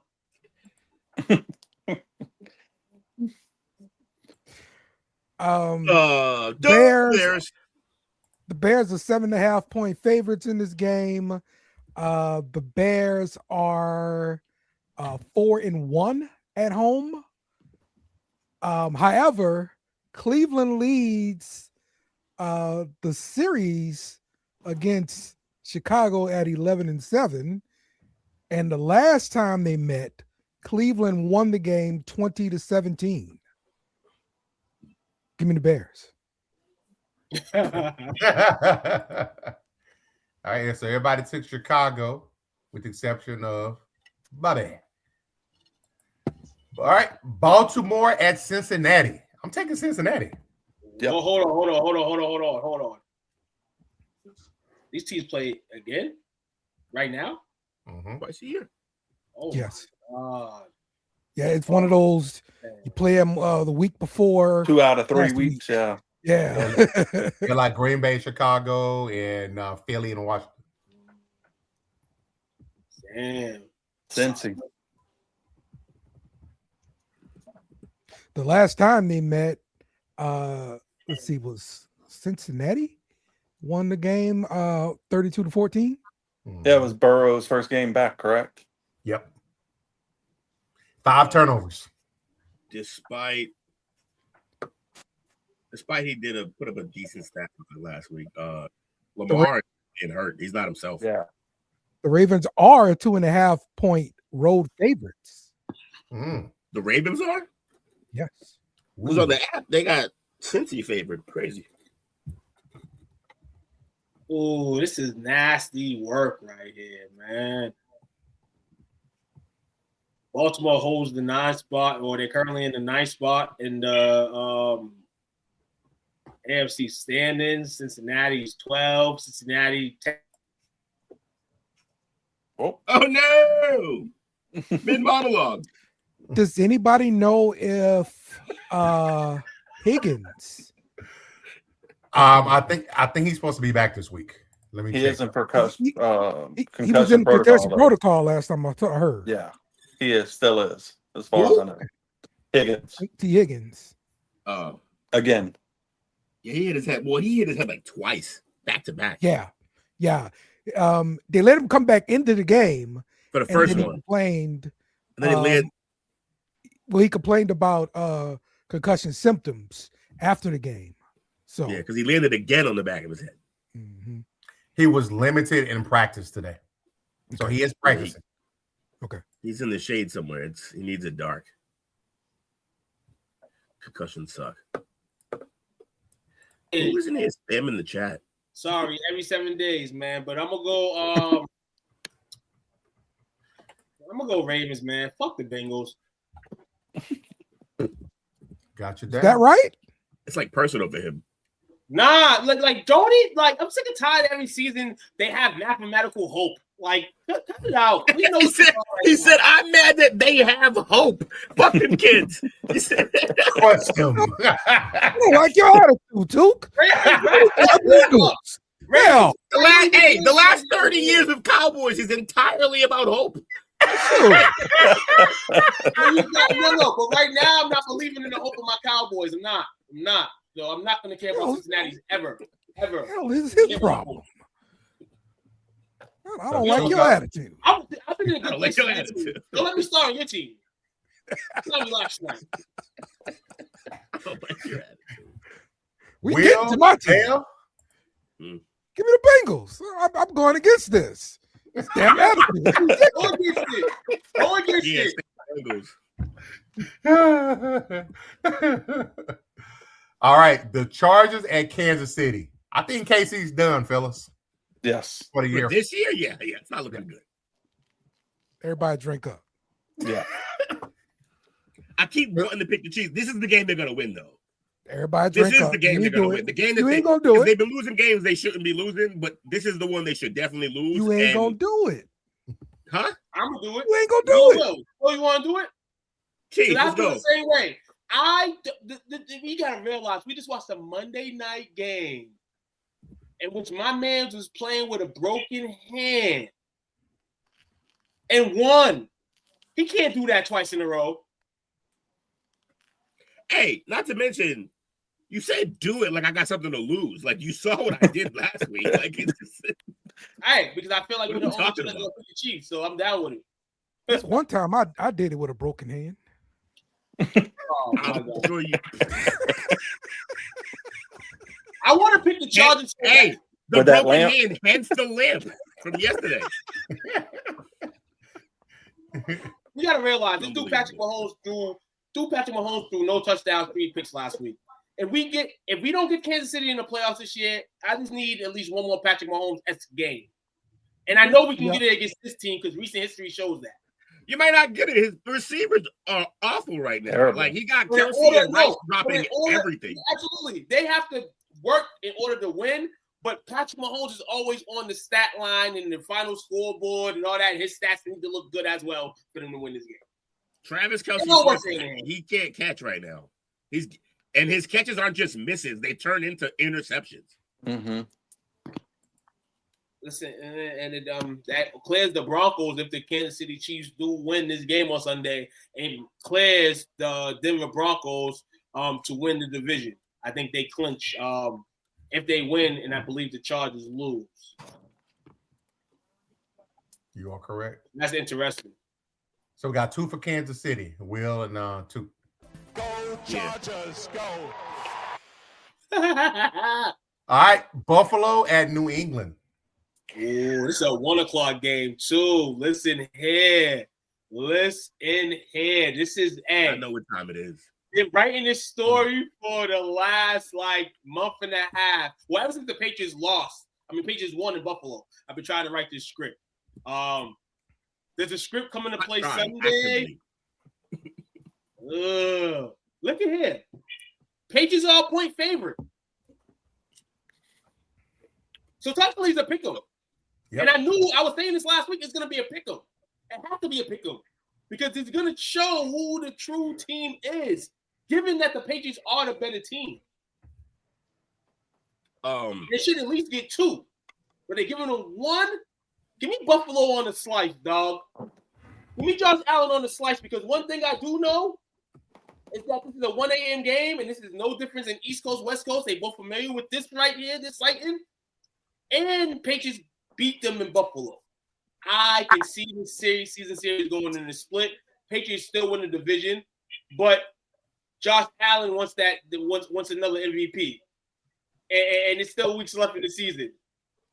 Bears. The Bears are 7.5-point favorites in this game. The Bears are 4-1 at home. However, Cleveland leads the series against Chicago at 11-7. And the last time they met, Cleveland won the game 20-17. Give me the Bears. All right, so everybody took Chicago, with the exception of Bobby. All right, Baltimore at Cincinnati. I'm taking Cincinnati. Yep. Oh, hold on. These teams play again right now? Twice a year. Oh, yes. God. Yeah, it's one of those. You play them the week before. 2 out of 3 weeks. Yeah. They're like Green Bay, Chicago, and Philly and Washington. Damn. Cincy. The last time they met, let's see, was Cincinnati won the game 32-14. Yeah, it was Burrow's first game back, correct? Yep. 5 turnovers. Despite he put up a decent stat last week. Lamar getting hurt. He's not himself. Yeah. The Ravens are 2.5-point road favorites. Mm. The Ravens are? Yes. Who's on the app? They got Cincy favored. Crazy. Oh, this is nasty work right here, man. Baltimore holds the 9th spot, or they're currently in the 9th spot in the AFC standings. Cincinnati's 12. Cincinnati 10. Oh no! Mid monologue. Does anybody know if Higgins? I think he's supposed to be back this week. Let me. He check. isn't He concussion was in concussion protocol. protocol last time I heard. Yeah, he is, still is, as far as I know. Higgins. T. Higgins. Again. Yeah, he hit his head. Well, he hit his head like twice, back to back. Yeah. They let him come back into the game For the first and then one. He complained. And then he landed. Well, he complained about concussion symptoms after the game. So Yeah, because he landed again on the back of his head. Mm-hmm. He was limited in practice today, so he is practicing. Okay, he's in the shade somewhere. He needs it dark. Concussions suck. Who was in here spamming the chat? Sorry, every 7 days, man. But I'm gonna go. I'm gonna go Ravens, man. Fuck the Bengals. Gotcha. Is that right? It's like personal for him. Nah, like don't he? Like I'm sick and tired. Every season they have mathematical hope. Like cut it out. We know he said, "I'm mad that they have hope." Fuck them kids. He said, "Trust them." I don't like your attitude, Duke. The last 30 years of Cowboys is entirely about hope. No, but right now I'm not believing in the hope of my Cowboys. I'm not. So I'm not going to care about Cincinnati's ever. Hell, this is his problem. I don't like your attitude. I've been in a good place. Don't let me start on your team. Tell me last night. I don't like your attitude. We get to my team. Give me the Bengals. I'm going against this. It's damn attitude. Go against it. All right, the Chargers at Kansas City. I think KC's done, fellas. Yes. For the year. This year, yeah, it's not looking good. Everybody drink up. Yeah. I keep wanting to pick the Chiefs. This is the game they're going to win, though. Everybody drink up. This is the game they're going to win. The game you ain't going to do it. They've been losing games they shouldn't be losing, but this is the one they should definitely lose. You ain't going to do it. Huh? I'm going to do it. You ain't going to do it. Oh, you want to do it? Chiefs, let's go. The same way. You got to realize we just watched a Monday night game in which my man was playing with a broken hand and won. He can't do that twice in a row. Hey, not to mention, you said do it like I got something to lose. Like you saw what I did last week. Like it's just... Hey, because I feel like we're the only two that's going to pick the Chiefs, so I'm down with it. That's one time I did it with a broken hand. Oh, sure I want to pick the Chargers. Hey, the broken hand, hence the lamp from yesterday. You got to realize this dude Patrick Mahomes threw no touchdowns, 3 picks last week. If we don't get Kansas City in the playoffs this year, I just need at least one more Patrick Mahomes-esque game. And I know we can get it against this team because recent history shows that. You might not get it. His receivers are awful right now. Terrible. Like he got Kelsey and Rice dropping everything. Absolutely. They have to work in order to win, but Patrick Mahomes is always on the stat line and the final scoreboard and all that. His stats need to look good as well for them to win this game. Travis Kelsey, he can't catch right now. And his catches aren't just misses; they turn into interceptions. Mm-hmm. Listen, and it that clears the Broncos if the Kansas City Chiefs do win this game on Sunday, and clears the Denver Broncos to win the division. I think they clinch if they win, and I believe the Chargers lose. You are correct. That's interesting. So we got 2 for Kansas City, Will, and 2. Go Chargers, go! All right, Buffalo at New England. Ooh, this is a 1:00 game too. Listen here. This is I know what time it is. Been writing this story for the last month and a half. Well, ever since the Patriots lost. Patriots won in Buffalo. I've been trying to write this script. There's a script coming to play Sunday. Look at here. Patriots are a point favorite. So technically it's a pick'em. Yep. And I was saying this last week, it's going to be a pick'em. It has to be a pick'em because it's going to show who the true team is, given that the Patriots are the better team. They should at least get 2. But they're giving them 1. Give me Buffalo on the slice, dog. Give me Josh Allen on the slice because one thing I do know is that this is a 1 a.m. game and this is no difference in East Coast, West Coast. They both familiar with this right here, this sighting. And Patriots beat them in Buffalo. I can see this season series going in the split. Patriots still win the division, but Josh Allen wants another MVP. And it's still weeks left in the season.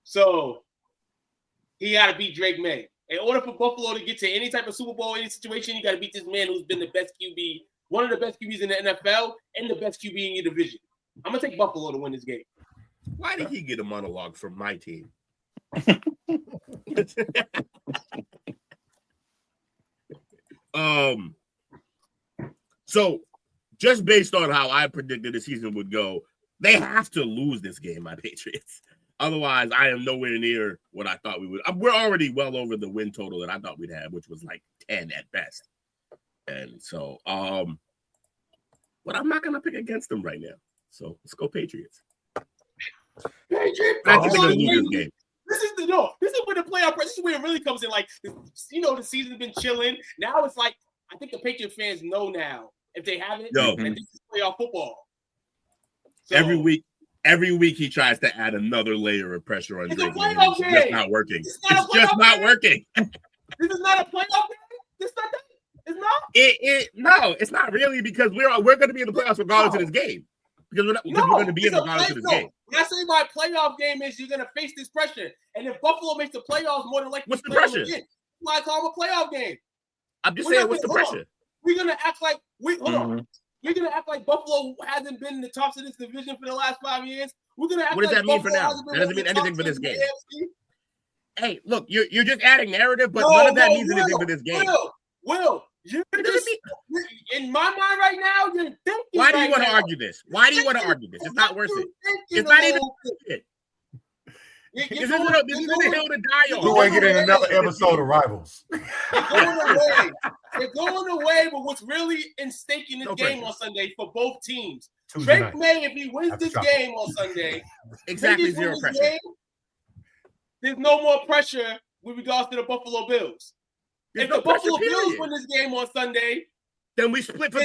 So he got to beat Drake May. In order for Buffalo to get to any type of Super Bowl, any situation, you got to beat this man who's been the best QB, one of the best QBs in the NFL, and the best QB in your division. I'm going to take Buffalo to win this game. Why did he get a monologue from my team? So just based on how I predicted the season would go, they have to lose this game, my Patriots. Otherwise, I am nowhere near what I thought we would. We're already well over the win total that I thought we'd have, which was like 10 at best. And so, but I'm not going to pick against them right now. So let's go Patriots. Patriots. This is where the playoff. This is where it really comes in. Like, the season's been chilling. Now it's like I think the Patriot fans know now if they haven't. And this is playoff football. So, every week he tries to add another layer of pressure on Drake. It's just not working. It's just not working. This is not a playoff game. It's not that. It's not. No, it's not really because we're going to be in the playoffs regardless of this game. Because we're going to be in regardless of this game. When I say my playoff game is you're going to face this pressure, and if Buffalo makes the playoffs, more than likely, what's the pressure? Why I call them a playoff game? I'm just saying, what's the pressure? We're going to act like We're going to act like Buffalo hasn't been in the tops of this division for the last 5 years. We're going to act what does like that mean Buffalo for now? That doesn't mean anything for this game. Hey, look, you're just adding narrative, but none of that means anything for this game. Will, you're just, in my mind right now, you're thinking. Why do you want to argue this? Why do you want to argue this? It's not worth it. It's not even worth it. This is a hill to die on. We're going to get in another episode of Rivals. They're going away with what's really in stake in this game on Sunday for both teams. Drake May, if he wins this game on Sunday, exactly zero pressure. Game, there's no more pressure with regards to the Buffalo Bills. If the Buffalo Bills win this game on Sunday, then we split for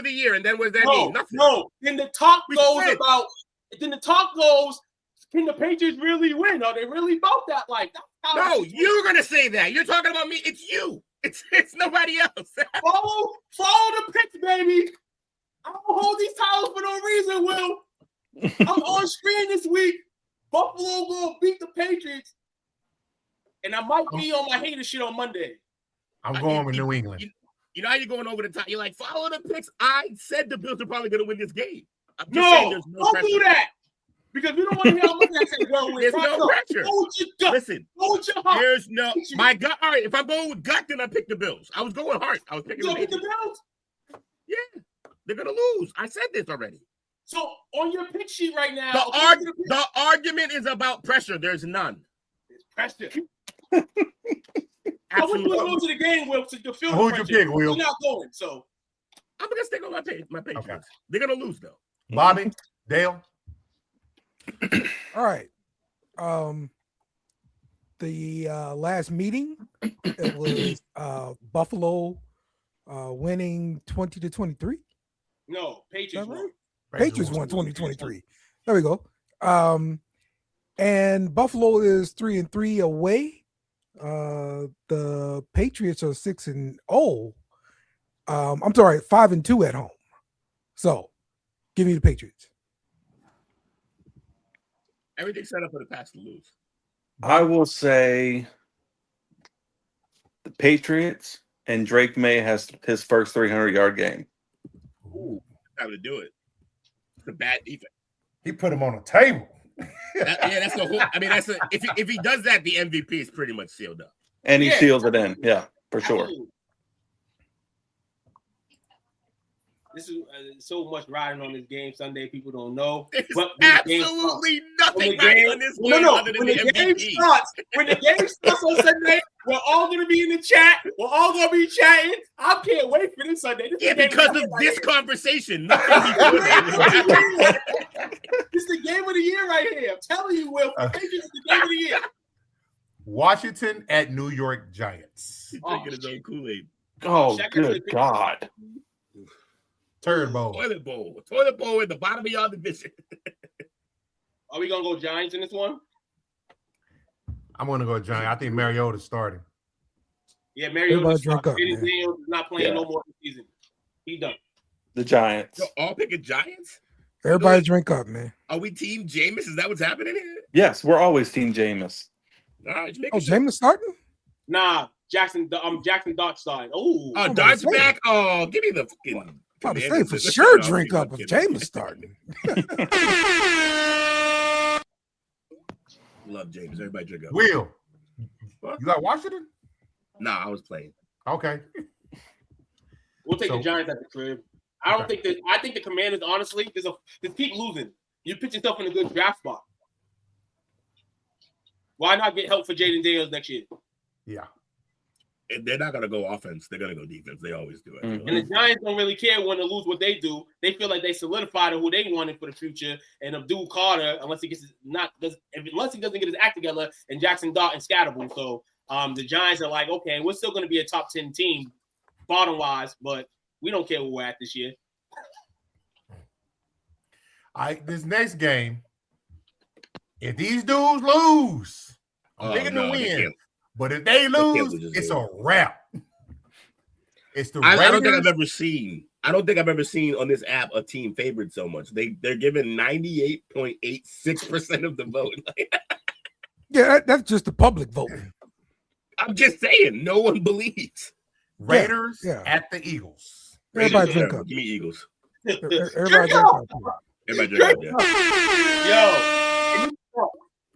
the year, and then what does that mean? Nothing. No. Then the talk goes. Can the Patriots really win? Are they really about that? Like, no, you're gonna say that. You're talking about me. It's you. It's nobody else. follow the picks, baby. I don't hold these titles for no reason, Will. I'm on screen this week. Buffalo will beat the Patriots, and I might be on my hater shit on Monday. I'm going with New England. You know how you're going over the top. You're like, follow the picks. I said the Bills are probably going to win this game. No, don't do that. Because we don't want to hear how much I say, well, there's no pressure. Go with your gut. Listen, go with your heart. There's no my gut. All right, if I'm going with gut, then I pick the Bills. I was going heart. I was picking the Bills. Yeah, they're gonna lose. I said this already. So on your pick sheet right now, the argument is about pressure. There's none. It's pressure. I wouldn't go to the game, Will, to feel who'd you pick, Will? You're not going, so I'm gonna stick on my Patriots. Okay. They're gonna lose though. Bobby, Dale. All right. The last meeting, it was Buffalo winning 20-23. No, Patriots won. Patriots won 2023. There we go. And Buffalo is 3-3 away. The Patriots are 6-0. I'm sorry, 5-2 at home. So, give me the Patriots. Everything's set up for the Pats to lose. I will say the Patriots, and Drake May has his first 300-yard game. Ooh, time to do it. It's a bad defense. He put him on the table. That's the whole. I mean, if he does that, the MVP is pretty much sealed up. And he seals it in, yeah, for sure. This is so much riding on this game Sunday. People don't know. There's But when the game absolutely starts- nothing when the right game- on this No, game no. other than When the the game MVP. starts on Sunday, we're all gonna be in the chat. We're all gonna be chatting. I can't wait for this Sunday. This is Yeah, the game because the of year this right conversation, nothing before that. here. This is the game of the year right here. I'm telling you, Will. This is the game of the year. Washington at New York Giants. He's drinking his own Kool-Aid. Oh, Shaq good actually- God. Turd bowl. Toilet bowl at the bottom of y'all division. Are we gonna go Giants in this one? I'm going to go Giants. I think Mariota's starting. Yeah, Mariota. Everybody drink up, Jaden man. Daniels is not playing Yeah. no more this season. He done. The Giants. So all picking Giants? Everybody drink up, man. Are we team Jameis? Is that what's happening here? Yes, we're always Team Jameis. All right, just making Oh, sure. James starting? Nah, Jackson Dart starting. Oh, Oh, I'm Dart's about to say. back. Oh, give me the fucking. About to say Commanders. for Let's sure get off drink here. up if James starting. Love James. Everybody drink up. Will, What? you got Washington? Nah, I was playing. Okay. we'll take So- the Giants at the crib. I don't Okay. think that. I think the Commanders, honestly, just keep losing. You put yourself in a good draft spot. Why not get help for Jaden Daniels next year? Yeah. And they're not gonna go offense. They're gonna go defense. They always do it. Mhm. And the Giants don't really care when they lose what they do. They feel like they solidified who they wanted for the future. And Abdul Carter, unless he doesn't get his act together, and Jackson Dart and Scatterable. So the Giants are like, okay, we're still going to be a top 10 team, bottom wise, but we don't care where we're at this year. This next game, if these dudes lose, I'm Oh, picking no, to they win. can't. But if they can't lose, lose this it's game. a wrap. It's the I don't think Raiders. I've ever seen. I don't think I've ever seen on this app a team favored so much. They're given 98.86% of the vote. Yeah, that's just the public voting. I'm just saying, no one believes. Raiders Yeah. at the Eagles. Everybody Raiders, drink whatever. up. Give me Eagles. Everybody drink up. Everybody drink up. Yeah. Yo,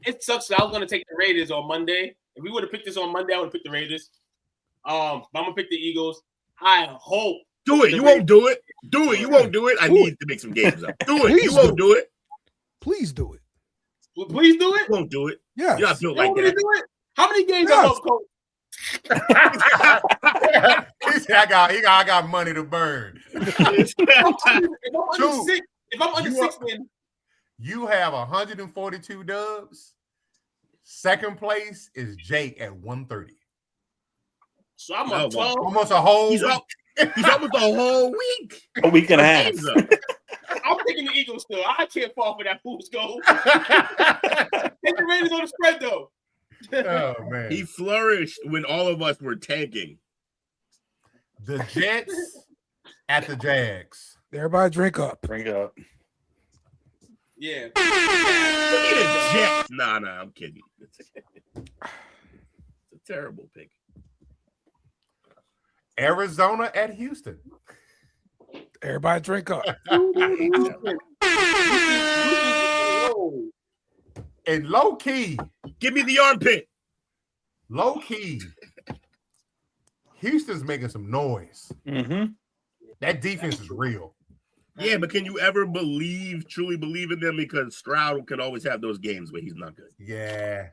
it sucks. I was going to take the Raiders on Monday. If we would have picked this on Monday, I would have picked the Raiders. But I'm going to pick the Eagles. I hope. Do it. You won't do it. Do it. You won't do it. I need to make some games up. Do it. Please You won't do do it. Please do it. Well, please do it. You won't do it. Yes. You're not built You like want me to that. do it? How many games Yes. am I coach? He said, I got money to burn. If I'm under Two. six, then You have 142 dubs. Second place is Jake at 130. so I'm Oh, up 12. Almost a whole He's week. almost a whole week. A week and a half. Games up. I'm picking the Eagles still. I can't fall for that fool's goal. Take the Raiders on the spread though. Oh man. He flourished when all of us were tanking. The Jets at the Jags. Everybody drink up. Drink up. Yeah. Look at the Jets. Nah, I'm kidding. It's a terrible pick. Arizona at Houston. Everybody drink up. And low key, Give me the armpit. Houston's making some noise. Mm-hmm. That defense is real. Yeah, but can you ever truly believe in them? Because Stroud can always have those games where he's not good. Yeah.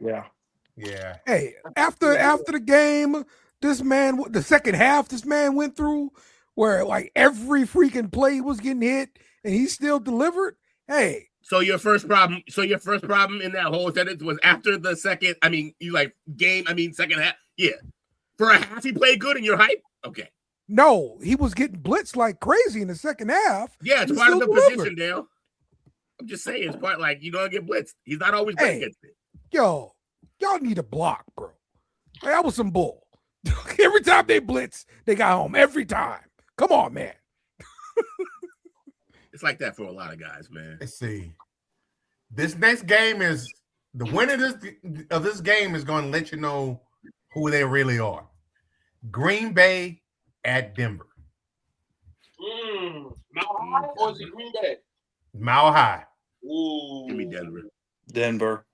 Yeah. Hey, after the game, the second half, this man went through where like every freaking play was getting hit and he still delivered. Hey, So your first problem in that whole sentence was after the second, second half. Yeah. For a half, he played good and you're hype? Okay. no, he was getting blitzed like crazy in the second half. Yeah, it's He part of still the delivered. position, Dale. I'm just saying, it's part like you're gonna get blitzed. He's not always great Hey. against it. Yo, y'all need a block, bro. Like, that was some bull. Every time they blitz, they got home. Every time. Come on, man. It's like that for a lot of guys, man. Let's see. This next game is the winner of this game is going to let you know who they really are. Green Bay at Denver. Mile High or is it Green Bay? Mile High. Ooh. Give me Denver. Denver.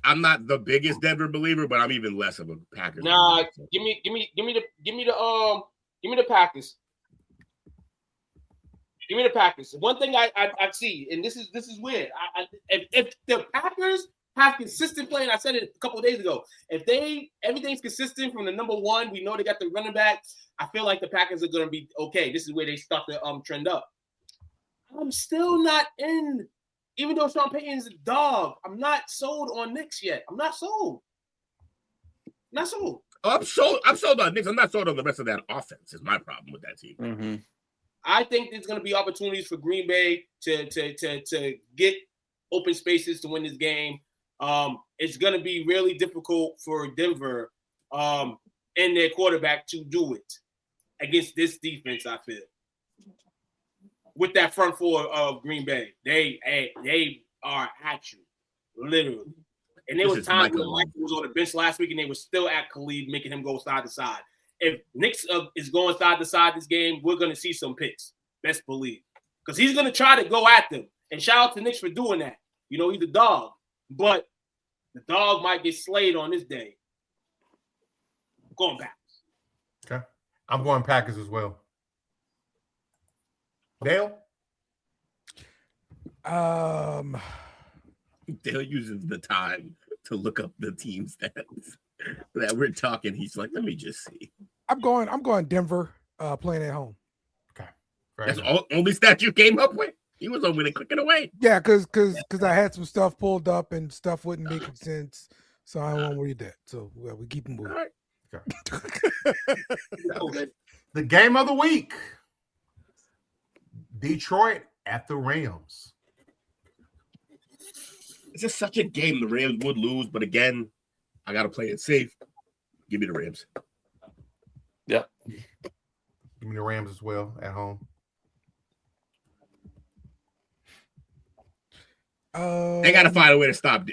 I'm not the biggest Denver believer, but I'm even less of a Packers. Nah, believer. give me the Packers. Give me the Packers. One thing I see, and this is weird. If the Packers have consistent play, and I said it a couple of days ago, if everything's consistent from the number one, we know they got the running back. I feel like the Packers are going to be okay. This is where they start to trend up. I'm still not in, even though Sean Payton's a dog. I'm not sold on Knicks yet. I'm not sold. Not sold. I'm sold on Knicks. I'm not sold on the rest of that offense. Is my problem with that team. Mm-hmm. I think there's going to be opportunities for Green Bay to get open spaces to win this game. It's going to be really difficult for Denver and their quarterback to do it against this defense, I feel. With that front four of Green Bay, they are at you, literally. And there was times when Michael was on the bench last week and they were still at Khalid, making him go side to side. If Knicks is going side to side this game, we're going to see some picks. Best believe. Because he's going to try to go at them. And shout out to Knicks for doing that. You know, he's a dog. But the dog might get slayed on this day. I'm going Packers. Okay. I'm going Packers as well. Dale? Dale uses the time to look up the teams that we're talking. He's like, let me just see. I'm going Denver playing at home. Okay. That's the only stat you came up with? He was over there clicking away. Yeah, because I had some stuff pulled up and stuff wouldn't make sense. So I won't read that. So we keep moving. All right. Okay. The game of the week. Detroit at the Rams. It's just such a game the Rams would lose, but again, I got to play it safe. Give me the Rams. Yeah. Give me the Rams as well at home. They got to find a way to stop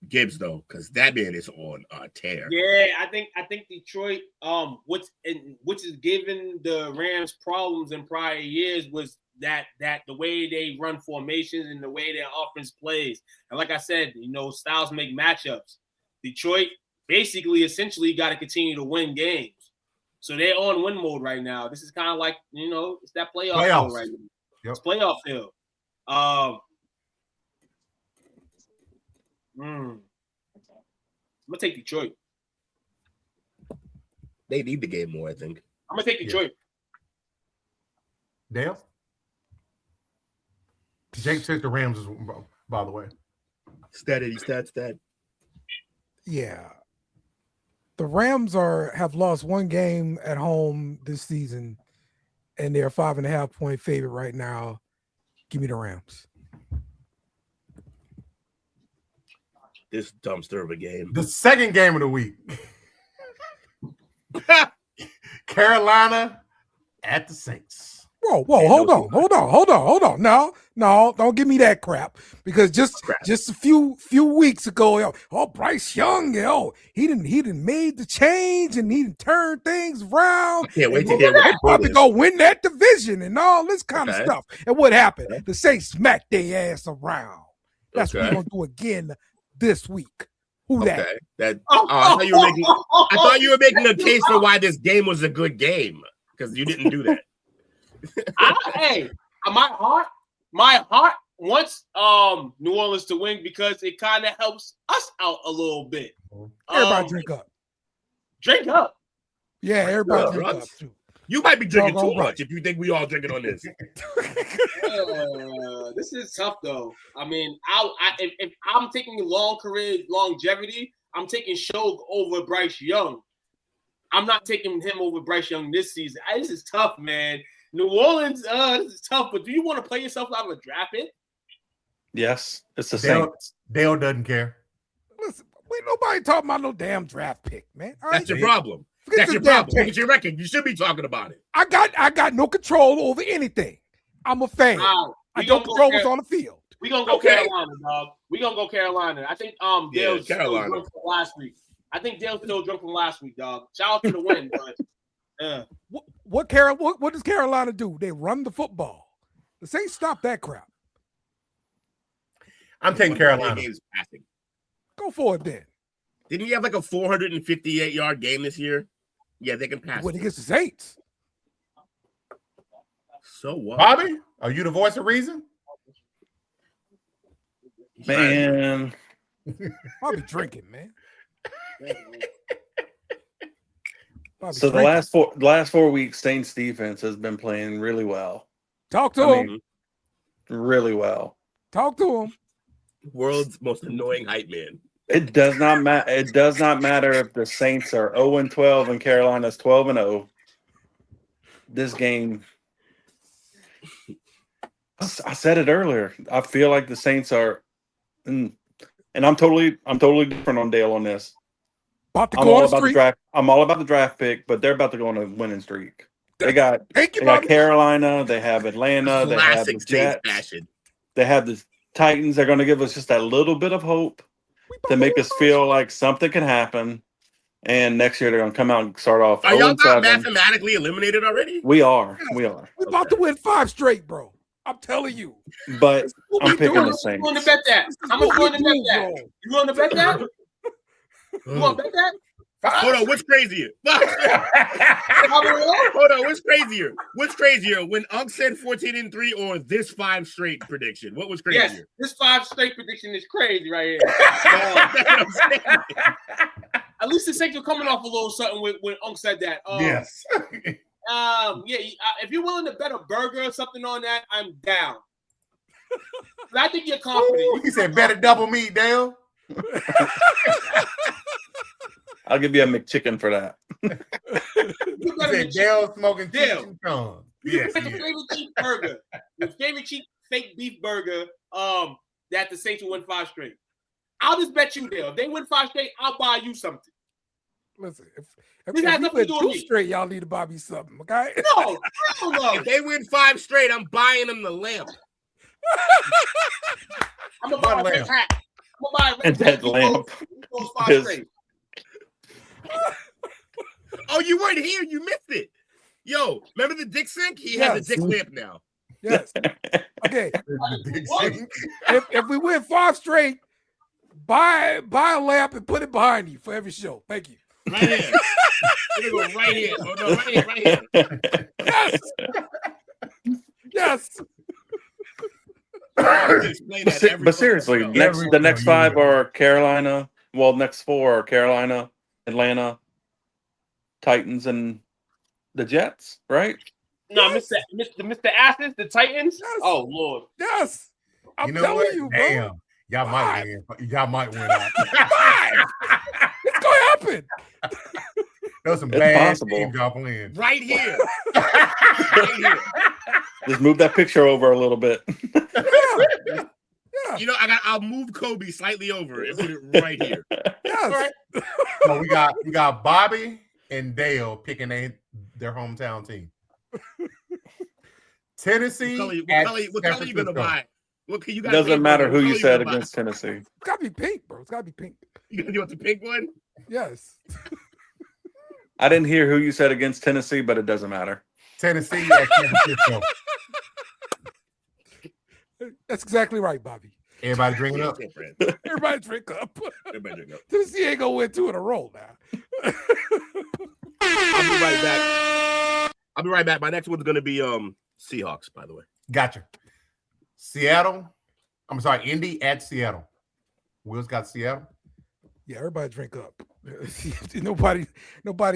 Gibbs though, because that man is on a tear. Yeah, I think Detroit, which is giving the Rams problems in prior years was that the way they run formations and the way their offense plays. And like I said, you know, styles make matchups. Detroit basically essentially got to continue to win games. So they're on win mode right now. This is kind of like, you know, it's that playoff field right now. Yep. It's playoff field. I'm gonna take Detroit. They need the game more, I think. I'm gonna take Detroit. Dale? Jake took the Rams, by the way. Stat. Yeah. The Rams have lost one game at home this season, and they're a 5.5 point favorite right now. Give me the Rams. This dumpster of a game. The second game of the week. Carolina at the Saints. Whoa, hold on. No, don't give me that crap. Because just a few weeks ago, Bryce Young, he didn't made the change and he didn't turn things around. I can't wait to hear what probably go win that division and all this kind of stuff. And what happened? The Saints smacked their ass around. That's what we're gonna do again this week. Who that? I thought you were making a case for why this game was a good game because you didn't do that. My heart wants New Orleans to win because it kind of helps us out a little bit. Everybody drink up. Drink up. Yeah, everybody drink up too. You might be drinking too much if you think we all drinking on this. This is tough though. I mean, if I'm taking long career longevity, I'm taking Shog over Bryce Young. I'm not taking him over Bryce Young this season. This is tough, man. New Orleans, this is tough. But do you want to play yourself out of a draft pick? Yes, it's the same. Dale doesn't care. Listen, nobody talking about no damn draft pick, man. That's your problem. That's your problem. Look at your record. You should be talking about it. I got no control over anything. I'm a fan. I don't control what's on the field. We're gonna go Carolina, dog. We're gonna go Carolina. I think Dale's still drunk from last week. I think Dale's still drunk from last week, dog. Shout out to the win, but what does Carolina do? They run the football. The Saints stop that crap. I'm taking Carolina. Go for it then. Didn't he have like a 458-yard game this year? Yeah, they can pass. When against the Saints. So what? Bobby, are you the voice of reason? Man, Bobby drinking, man. Bobby so the drinking. last 4 weeks, Saints defense has been playing really well. Talk to him. Really well. Talk to him. World's most annoying hype man. It does not matter. It does not matter if the Saints are 0-12 and Carolina's 12-0. This game, I said it earlier. I feel like the Saints are, and I'm totally different on Dale on this. About to go on a streak. I'm all about the draft pick, but they're about to go on a winning streak. They got Carolina, they have Atlanta, they have the Jets, they have the Titans. They're going to give us just that little bit of hope to make us feel like something can happen. And next year they're going to come out and start off. Are y'all not mathematically eliminated already? We are. We're about to win 5 straight, bro. I'm telling you. But I'm picking the Saints. I'm going to bet that. I'm going to bet that. You going to bet that? You want to bet that? Hold on, what's crazier? Hold on, what's crazier? What's crazier? When Unk said 14-3 or this 5 straight prediction? What was crazier? Yes, this 5 straight prediction is crazy right here. At least the Saints are coming off a little something when Unk said that. Yes. If you're willing to bet a burger or something on that, I'm down. But I think you're confident. Ooh, he said, "Bet a double meat, Dale." I'll give you a McChicken for that. He said, "Dale smoking chicken tongue." Yes, the favorite cheap burger, the favorite cheap fake beef burger. That the Saints will win 5 straight. I'll just bet you, Dale. If they win 5 straight, I'll buy you something. Listen, if we win 2 straight, y'all need to buy me something, okay? No. If they win 5 straight, I'm buying them the lamp. I'm gonna buy a red hat. I'm gonna buy a red And that lamp is... Oh, you weren't here. You missed it. Yo, remember the dick sink? He has a dick lamp now. Yes. Okay. If we win 5 straight, buy a lamp and put it behind you for every show. Thank you. Right here. We're gonna go right here. Oh, no, right here. Yes. Yes. But seriously, the next 5 are Carolina. Well, next 4 are Carolina, Atlanta, Titans, and the Jets, right? No, Mr. Asses, the Titans. Yes. Oh Lord. Yes. I'm telling you, bro. Damn. Y'all might win. Y'all might win out. 5. It's gonna happen. Those some bad teams y'all playing. Right here. Right here. Just move that picture over a little bit. Yeah. You know, I'll move Kobe slightly over and put it right here. Yes. Right. So we got Bobby and Dale picking their hometown team. Tennessee. What color you gonna buy? It doesn't matter who you said against Tennessee. It's gotta be pink, bro. It's gotta be pink. You want the pink one? Yes. I didn't hear who you said against Tennessee, but it doesn't matter. Tennessee at San Francisco. That's exactly right, Bobby. Everybody drinking up. Everybody drink up. Everybody drink up. Tennessee ain't gonna win 2 in a row now. I'll be right back. My next one's gonna be Seahawks, by the way. Gotcha. Seattle. I'm sorry, Indy at Seattle. Will's got Seattle. Yeah, everybody drink up. Nobody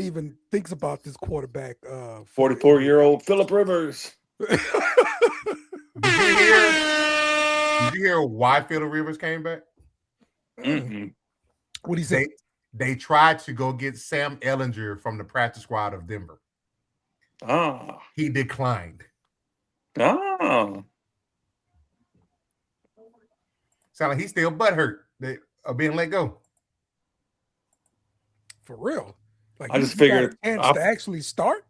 even thinks about this quarterback. 44-year-old Phillip Rivers. Did you hear why Phillip Rivers came back? Mm-hmm. What he say? They tried to go get Sam Ehlinger from the practice squad of Denver. Oh. He declined. Oh. Sound like he's still butthurt of being let go. For real. Like I just figured to actually start.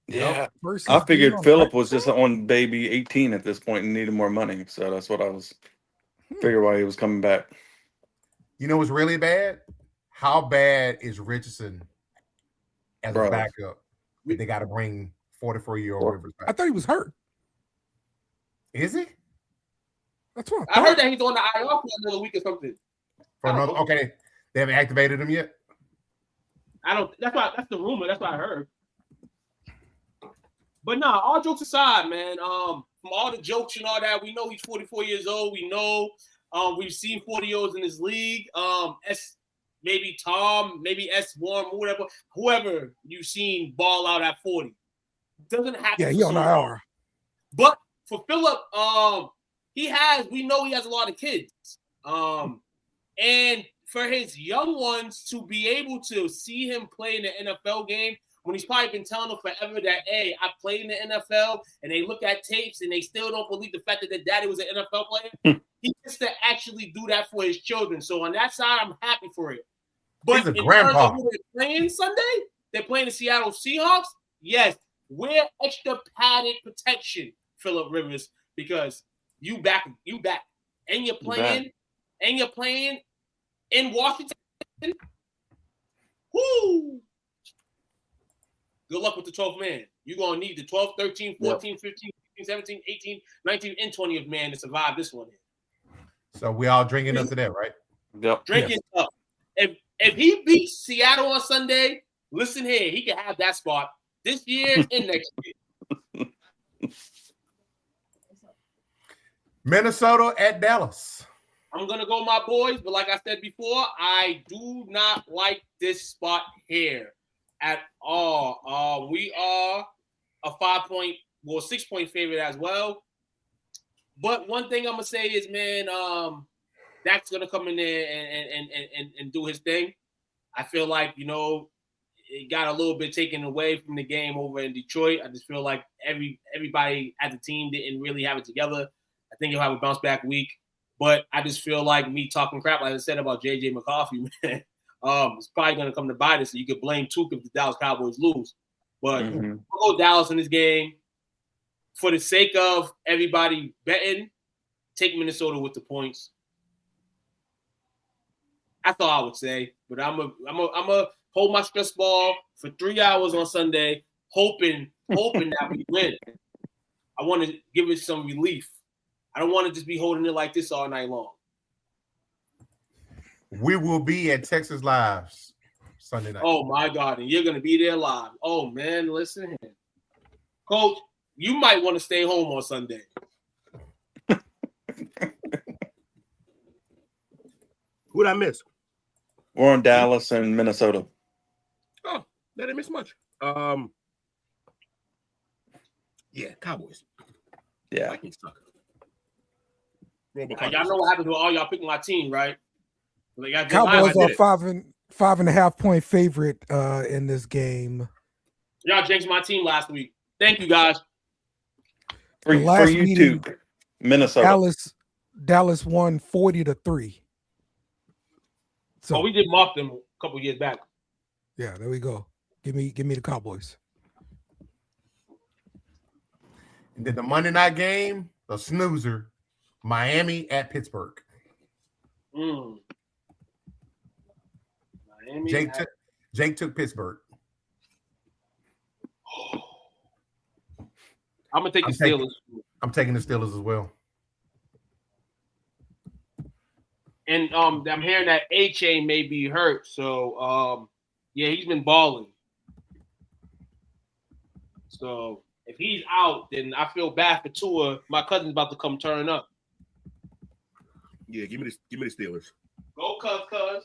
Yeah. I figured Phillip was just on baby 18 at this point and needed more money. So that's what I was figuring why he was coming back. You know what's really bad? How bad is Richardson as a backup? They got to bring 44-year-old Rivers back. I thought he was hurt. Is he? That's what I heard that he's on the IR for another week or something. Okay, they haven't activated him yet. That's the rumor. That's what I heard. But nah, all jokes aside, man. From all the jokes and all that, we know he's 44 years old. We know we've seen 40-year-olds in this league. Maybe Tom, maybe S. Warren, whoever you've seen ball out at 40. Doesn't happen. Yeah, he on IR. But for Phillip, we know he has a lot of kids. And for his young ones to be able to see him play in the NFL game, when he's probably been telling them forever that, hey, I played in the NFL, and they look at tapes and they still don't believe the fact that their daddy was an NFL player, he gets to actually do that for his children. So on that side, I'm happy for it. But he's a in grandpa. terms of who they're playing Sunday, they're playing the Seattle Seahawks. Yes, wear extra padded protection, Phillip Rivers, because you back, and you're playing in Washington. Woo! Good luck with the 12th man. You're going to need the 12th, 13th, 14th, 15th, 16th, 17th, 18th, 19th, and 20th man to survive this one. So we all drinking up to that, right? Yep. Drinking up. If he beats Seattle on Sunday, listen here, he can have that spot this year and next year. Minnesota at Dallas. I'm going to go my boys, but like I said before, I do not like this spot here at all. We are a 6-point favorite as well. But one thing I'm going to say is, man, Dak's going to come in there and do his thing. I feel like, it got a little bit taken away from the game over in Detroit. I just feel like everybody at the team didn't really have it together. I think he'll have a bounce back week. But I just feel like me talking crap, like I said about J.J. McCarthy, man, it's probably going to come to bite us. So you could blame Tuke if the Dallas Cowboys lose. But I'll go Dallas in this game. For the sake of everybody betting, take Minnesota with the points. That's all I would say. But I'm a hold my stress ball for 3 hours on Sunday, hoping that we win. I want to give it some relief. I don't want to just be holding it like this all night long. We will be at Texas Live Sunday night. Oh, my God. And you're going to be there live. Oh, man, listen here. Coach, you might want to stay home on Sunday. Who'd I miss? We're on Dallas and Minnesota. Oh, they didn't miss much. Yeah, Cowboys. Yeah. Vikings suck. Y'all know what happened to all y'all picking my team, right? Cowboys are 5.5 point favorite in this game. Y'all jinxed my team last week. Thank you, guys. For you too, Minnesota. Dallas won 40-3. So we did muff them a couple years back. Yeah, there we go. Give me the Cowboys. And then the Monday night game, the snoozer, Miami at Pittsburgh. Miami. Jake took Pittsburgh. I'm gonna take the Steelers. I'm taking the Steelers as well. And I'm hearing that A-Chain may be hurt. So yeah, he's been balling. So if he's out, then I feel bad for Tua. My cousin's about to come turn up. Yeah, give me the Steelers. Go cuz.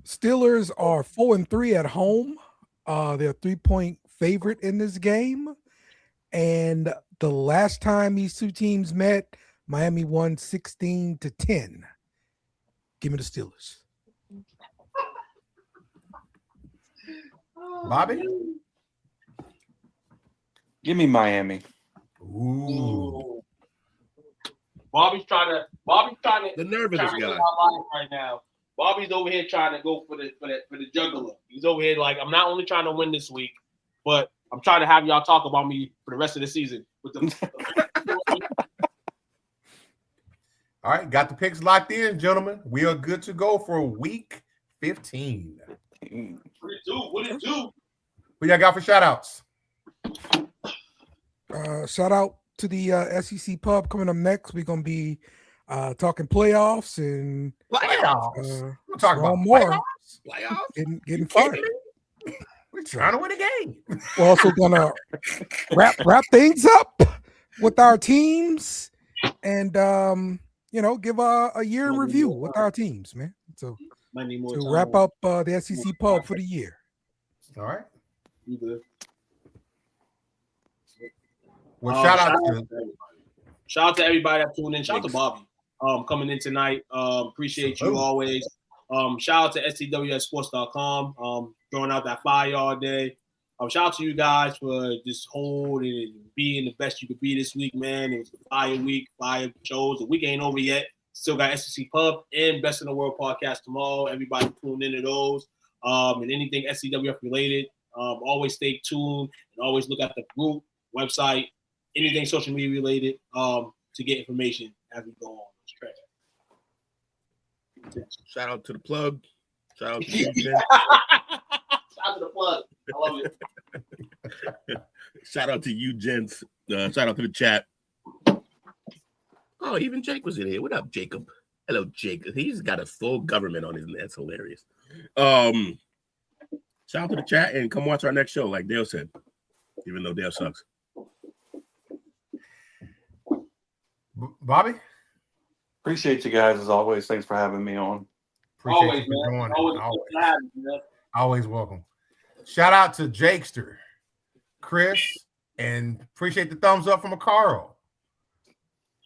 Steelers are 4-3 at home. They're a 3-point favorite in this game. And the last time these two teams met, Miami won 16-10. Give me the Steelers. Bobby? Give me Miami. Ooh. Bobby's trying to The nerve of this guy my life right now. Bobby's over here trying to go for the juggler. He's over here like, I'm not only trying to win this week, but I'm trying to have y'all talk about me for the rest of the season. With the All right, got the picks locked in, gentlemen. We are good to go for week 15. What it do? Who y'all got for shout outs? Shout out to the SEC Pub coming up next. We're gonna be talking playoffs and Playoffs. We're talking about more. Playoffs. Getting fired. We're trying to win a game. We're also gonna wrap things up with our teams and give a year in review with our teams, man. So to wrap up the SEC pub for the year. All right. You good. Well, shout out to everybody that tuned in. Shout out to Bobby coming in tonight. Appreciate you always. Shout out to STWSports.com throwing out that fire all day. Shout out to you guys for just holding and being the best you could be this week, man. It was a fire week, fire shows. The week ain't over yet. Still got SEC Pub and Best in the World podcast tomorrow. Everybody tune into those. And anything SCWF related, always stay tuned and always look at the group, website, anything social media related to get information as we go on. Shout out to the plug. Shout out to you, Jen. Shout out to the plug. I love it. Shout out to you, gents. Shout out to the chat. Oh, even Jake was in here. What up, Jacob? Hello, Jacob. He's got a full government on his net. That's hilarious. Shout out to the chat and come watch our next show, like Dale said, even though Dale sucks. Bobby? Appreciate you guys as always. Thanks for having me on. Appreciate you for joining. Always welcome. Shout out to Jakester, Chris, and appreciate the thumbs up from Carl.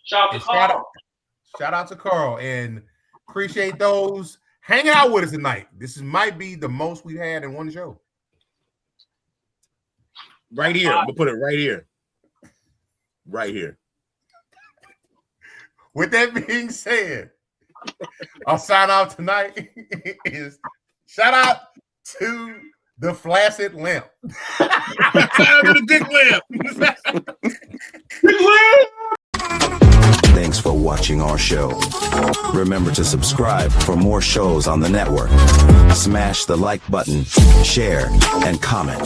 Shout out to Carl, and appreciate those hanging out with us tonight. This might be the most we've had in one show. Right here. I'm gonna put it right here. Right here. With that being said, I'll sign off tonight. Is shout out to the flaccid lamp. Shout out to the dick lamp. Dick lamp. Thanks for watching our show. Remember to subscribe for more shows on the network. Smash the like button, share, and comment.